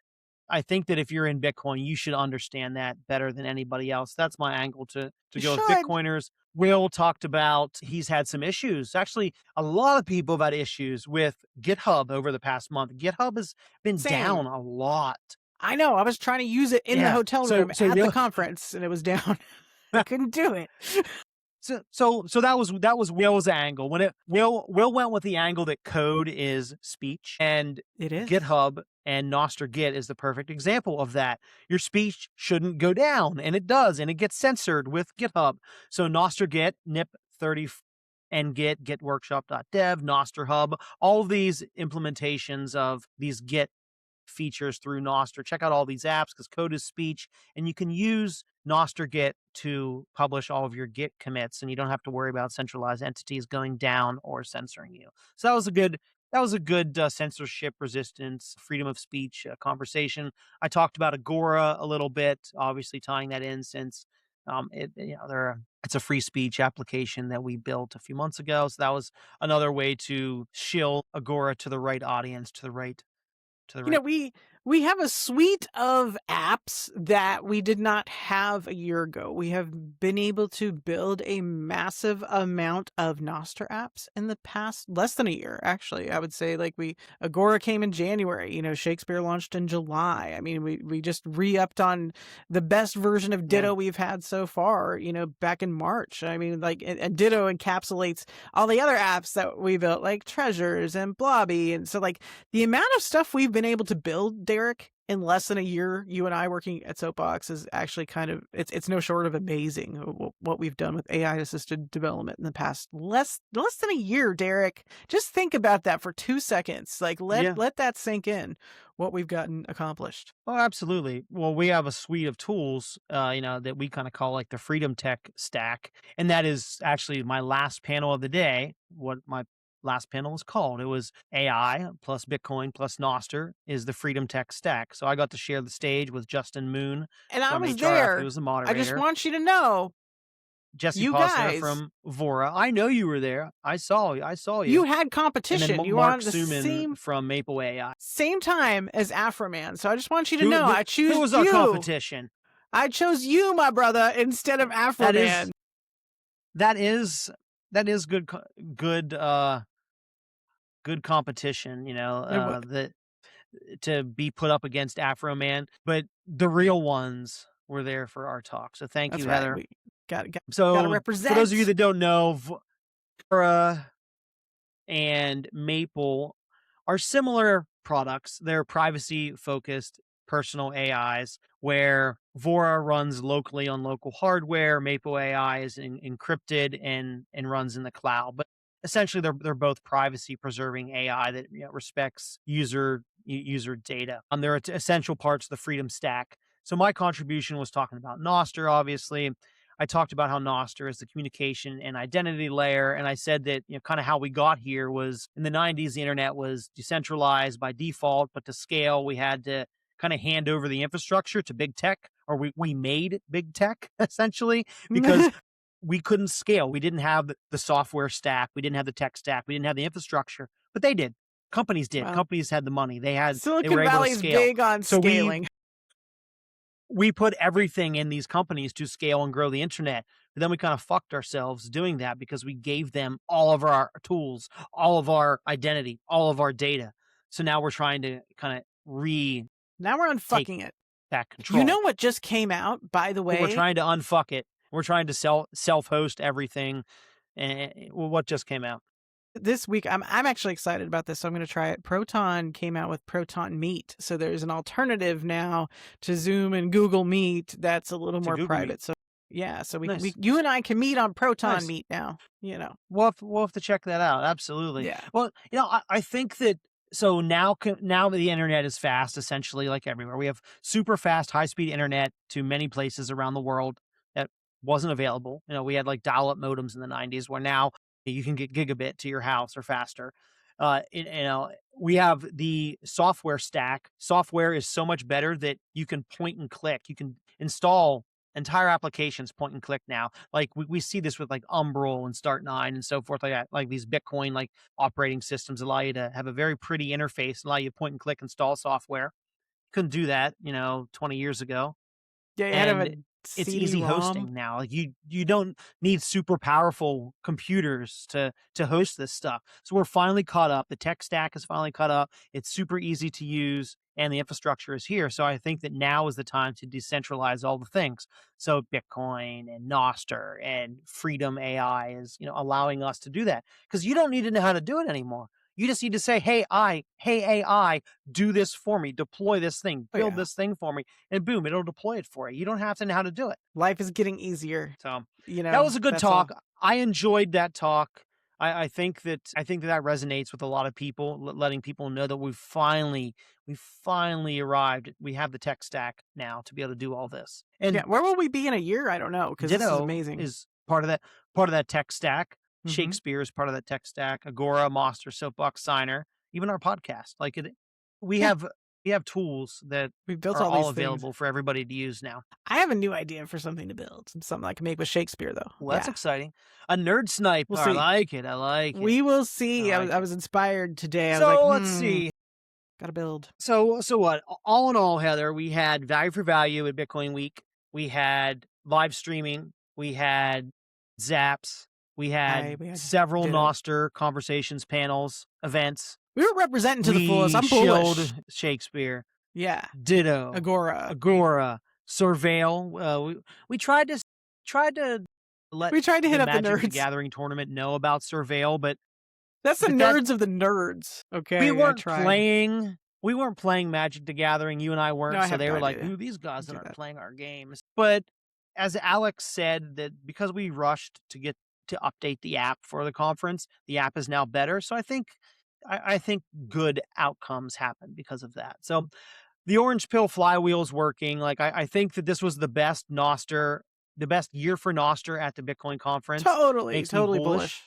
A: I think that if you're in Bitcoin, you should understand that better than anybody else. That's my angle to go with Bitcoiners. Will talked about he's had some issues. Actually, a lot of people have had issues with GitHub over the past month. GitHub has been down a lot.
B: I know. I was trying to use it in the hotel room at the conference, and it was down. I couldn't do it.
A: So that was Will's angle. When Will went with the angle that code is speech, and
B: it is.
A: GitHub and Nostr Git is the perfect example of that. Your speech shouldn't go down, and it does, and it gets censored with GitHub. So Nostr Git, NIP 30 and Git workshop.dev, Nostr Hub, all of these implementations of these Git features through Nostr. Check out all these apps, because code is speech, and you can use Nostr Git to publish all of your Git commits, and you don't have to worry about centralized entities going down or censoring you. So that was a good censorship resistance, freedom of speech conversation. I talked about Agora a little bit, obviously tying that in, since it's a free speech application that we built a few months ago. So that was another way to shill Agora to the right audience, to the right.
B: You know, we have a suite of apps that we did not have a year ago. We have been able to build a massive amount of Nostr apps in the past less than a year, actually. I would say, like, Agora came in January, you know, Shakespeare launched in July. I mean, we just re-upped on the best version of Ditto we've had so far, you know, back in March. I mean, like, and Ditto encapsulates all the other apps that we built, like Treasures and Blobby. And so, like, the amount of stuff we've been able to build, Derek, in less than a year, you and I working at Soapbox, is actually kind of, it's no short of amazing what we've done with AI assisted development in the past less than a year, Derek. Just think about that for 2 seconds. Like, let that sink in, what we've gotten accomplished.
A: Oh, absolutely. Well, we have a suite of tools, that we kind of call like the Freedom Tech stack. And that is actually my last panel of the day. What my last panel was called. It was AI plus Bitcoin plus Nostr is the Freedom Tech stack. So I got to share the stage with Justin Moon.
B: And I was
A: HRF,
B: there.
A: who was the moderator.
B: I just want you to know,
A: Jesse Posner from Vora. I know you were there. I saw you.
B: You had competition.
A: And then
B: you
A: Mark
B: were on the
A: Suman from Maple AI.
B: Same time as Afroman. So I just want you to know, I choose you.
A: Who was our competition?
B: I chose you, my brother, instead of Afroman.
A: That is good competition, that to be put up against Afroman, but the real ones were there for our talk. So thank you, Heather.
B: We gotta represent.
A: For those of you that don't know, Vora and Maple are similar products. They're privacy-focused personal AIs, where Vora runs locally on local hardware. Maple AI is encrypted and runs in the cloud. But essentially, they're both privacy-preserving AI that respects user data. They're essential parts of the Freedom Stack. So my contribution was talking about Nostr, obviously. I talked about how Nostr is the communication and identity layer, and I said that kind of how we got here was in the 90s, the internet was decentralized by default, but to scale, we had to kind of hand over the infrastructure to big tech, or we made big tech, essentially, because we couldn't scale. We didn't have the software stack. We didn't have the tech stack. We didn't have the infrastructure, but they did. Companies did. Wow. Companies had the money.
B: Silicon Valley's big on scaling.
A: We put everything in these companies to scale and grow the internet. But then we kind of fucked ourselves doing that because we gave them all of our tools, all of our identity, all of our data. So now we're trying to kind of
B: Now we're unfucking it.
A: that control.
B: You know what just came out, by the way?
A: We're trying to unfuck it. We're trying to self-host everything. And what just came out?
B: This week, I'm actually excited about this, so I'm going to try it. Proton came out with Proton Meet, so there's an alternative now to Zoom and Google Meet that's a little more
A: Google
B: private.
A: Meet.
B: So yeah, so
A: Nice.
B: you and I can meet on Proton
A: Nice.
B: Meet now. You know,
A: we'll have to check that out. Absolutely.
B: Yeah.
A: Well, I think that so now the internet is fast, essentially, like everywhere. We have super fast, high-speed internet to many places around the world that wasn't available. We had like dial-up modems in the 90s, where now you can get gigabit to your house or faster. We have the software stack. Software is so much better that you can point and click. You can install entire applications point and click now. Like we see this with like Umbrel and Start9 and so forth, like that. Like these Bitcoin like operating systems allow you to have a very pretty interface, allow you to point and click install software. Couldn't do that, 20 years ago.
B: yeah, you had to have
A: And
B: a
A: it's
B: CD-ROM.
A: easy hosting now. Like you don't need super powerful computers to host this stuff. So we're finally caught up. The tech stack is finally caught up. It's super easy to use, and the infrastructure is here. So I think that now is the time to decentralize all the things. So Bitcoin and Nostr and Freedom AI is allowing us to do that, because you don't need to know how to do it anymore. You just need to say, hey AI, do this for me, deploy this thing, build this thing for me, and boom, it'll deploy it for you. You don't have to know how to do it.
B: Life is getting easier.
A: So
B: That
A: was a good talk. I enjoyed that talk. I think that resonates with a lot of people, letting people know that we finally arrived. We have the tech stack now to be able to do all this. And
B: where will we be in a year? I don't know, because this is amazing.
A: Is part of that tech stack. Shakespeare is part of that tech stack. Agora, Monster, Soapbox, Signer, even our podcast. Like we have tools that
B: We've built
A: are
B: all these
A: available for everybody to use now.
B: I have a new idea for something to build. Something I can make with Shakespeare, though.
A: Well, that's exciting. A nerd snipe.
B: We'll
A: I
B: see.
A: like it. I like it.
B: We will see.
A: I
B: was inspired today. I
A: So
B: was like,
A: let's see.
B: Gotta build.
A: So what? All in all, Heather, we had value for value at Bitcoin Week. We had live streaming. We had zaps. We had several
B: Ditto.
A: Nostr conversations, panels, events.
B: We were representing to the fullest. I'm bullish.
A: Shilled Shakespeare.
B: Yeah.
A: Ditto.
B: Agora.
A: Surveil. We tried to let
B: We tried to hit
A: the
B: up the
A: Magic the
B: nerds.
A: Gathering tournament know about Surveil, but
B: That's the nerds of the nerds. Okay.
A: we weren't playing. We weren't playing Magic the Gathering. You and I weren't.
B: No, I
A: so
B: have
A: they
B: no
A: were like,
B: idea.
A: "Ooh, these guys
B: Do
A: aren't
B: that.
A: playing our games." But as Alex said, that because we rushed to get to update the app for the conference, the app is now better. So I think good outcomes happen because of that. So the orange pill flywheel is working. Like I think that this was the best year for Nostr at the Bitcoin conference.
B: Totally
A: me
B: bullish.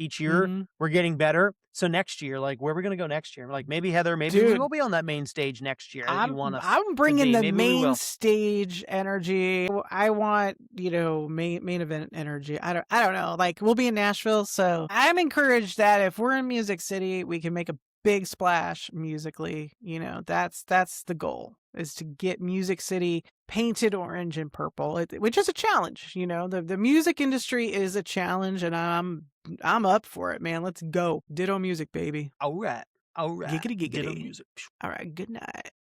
A: Each year we're getting better. So next year, like, where are we going to go next year? Like, maybe Heather, we will be on that main stage next year.
B: I'm bringing the main stage energy. I want, main event energy. I don't know. Like, we'll be in Nashville, so I'm encouraged that if we're in Music City, we can make a big splash musically. That's the goal, is to get Music City painted orange and purple, which is a challenge. The music industry is a challenge, and I'm up for it, man. Let's go. Ditto music, baby.
A: All right.
B: Giggity, giggity.
A: Ditto music.
B: All right. Good night.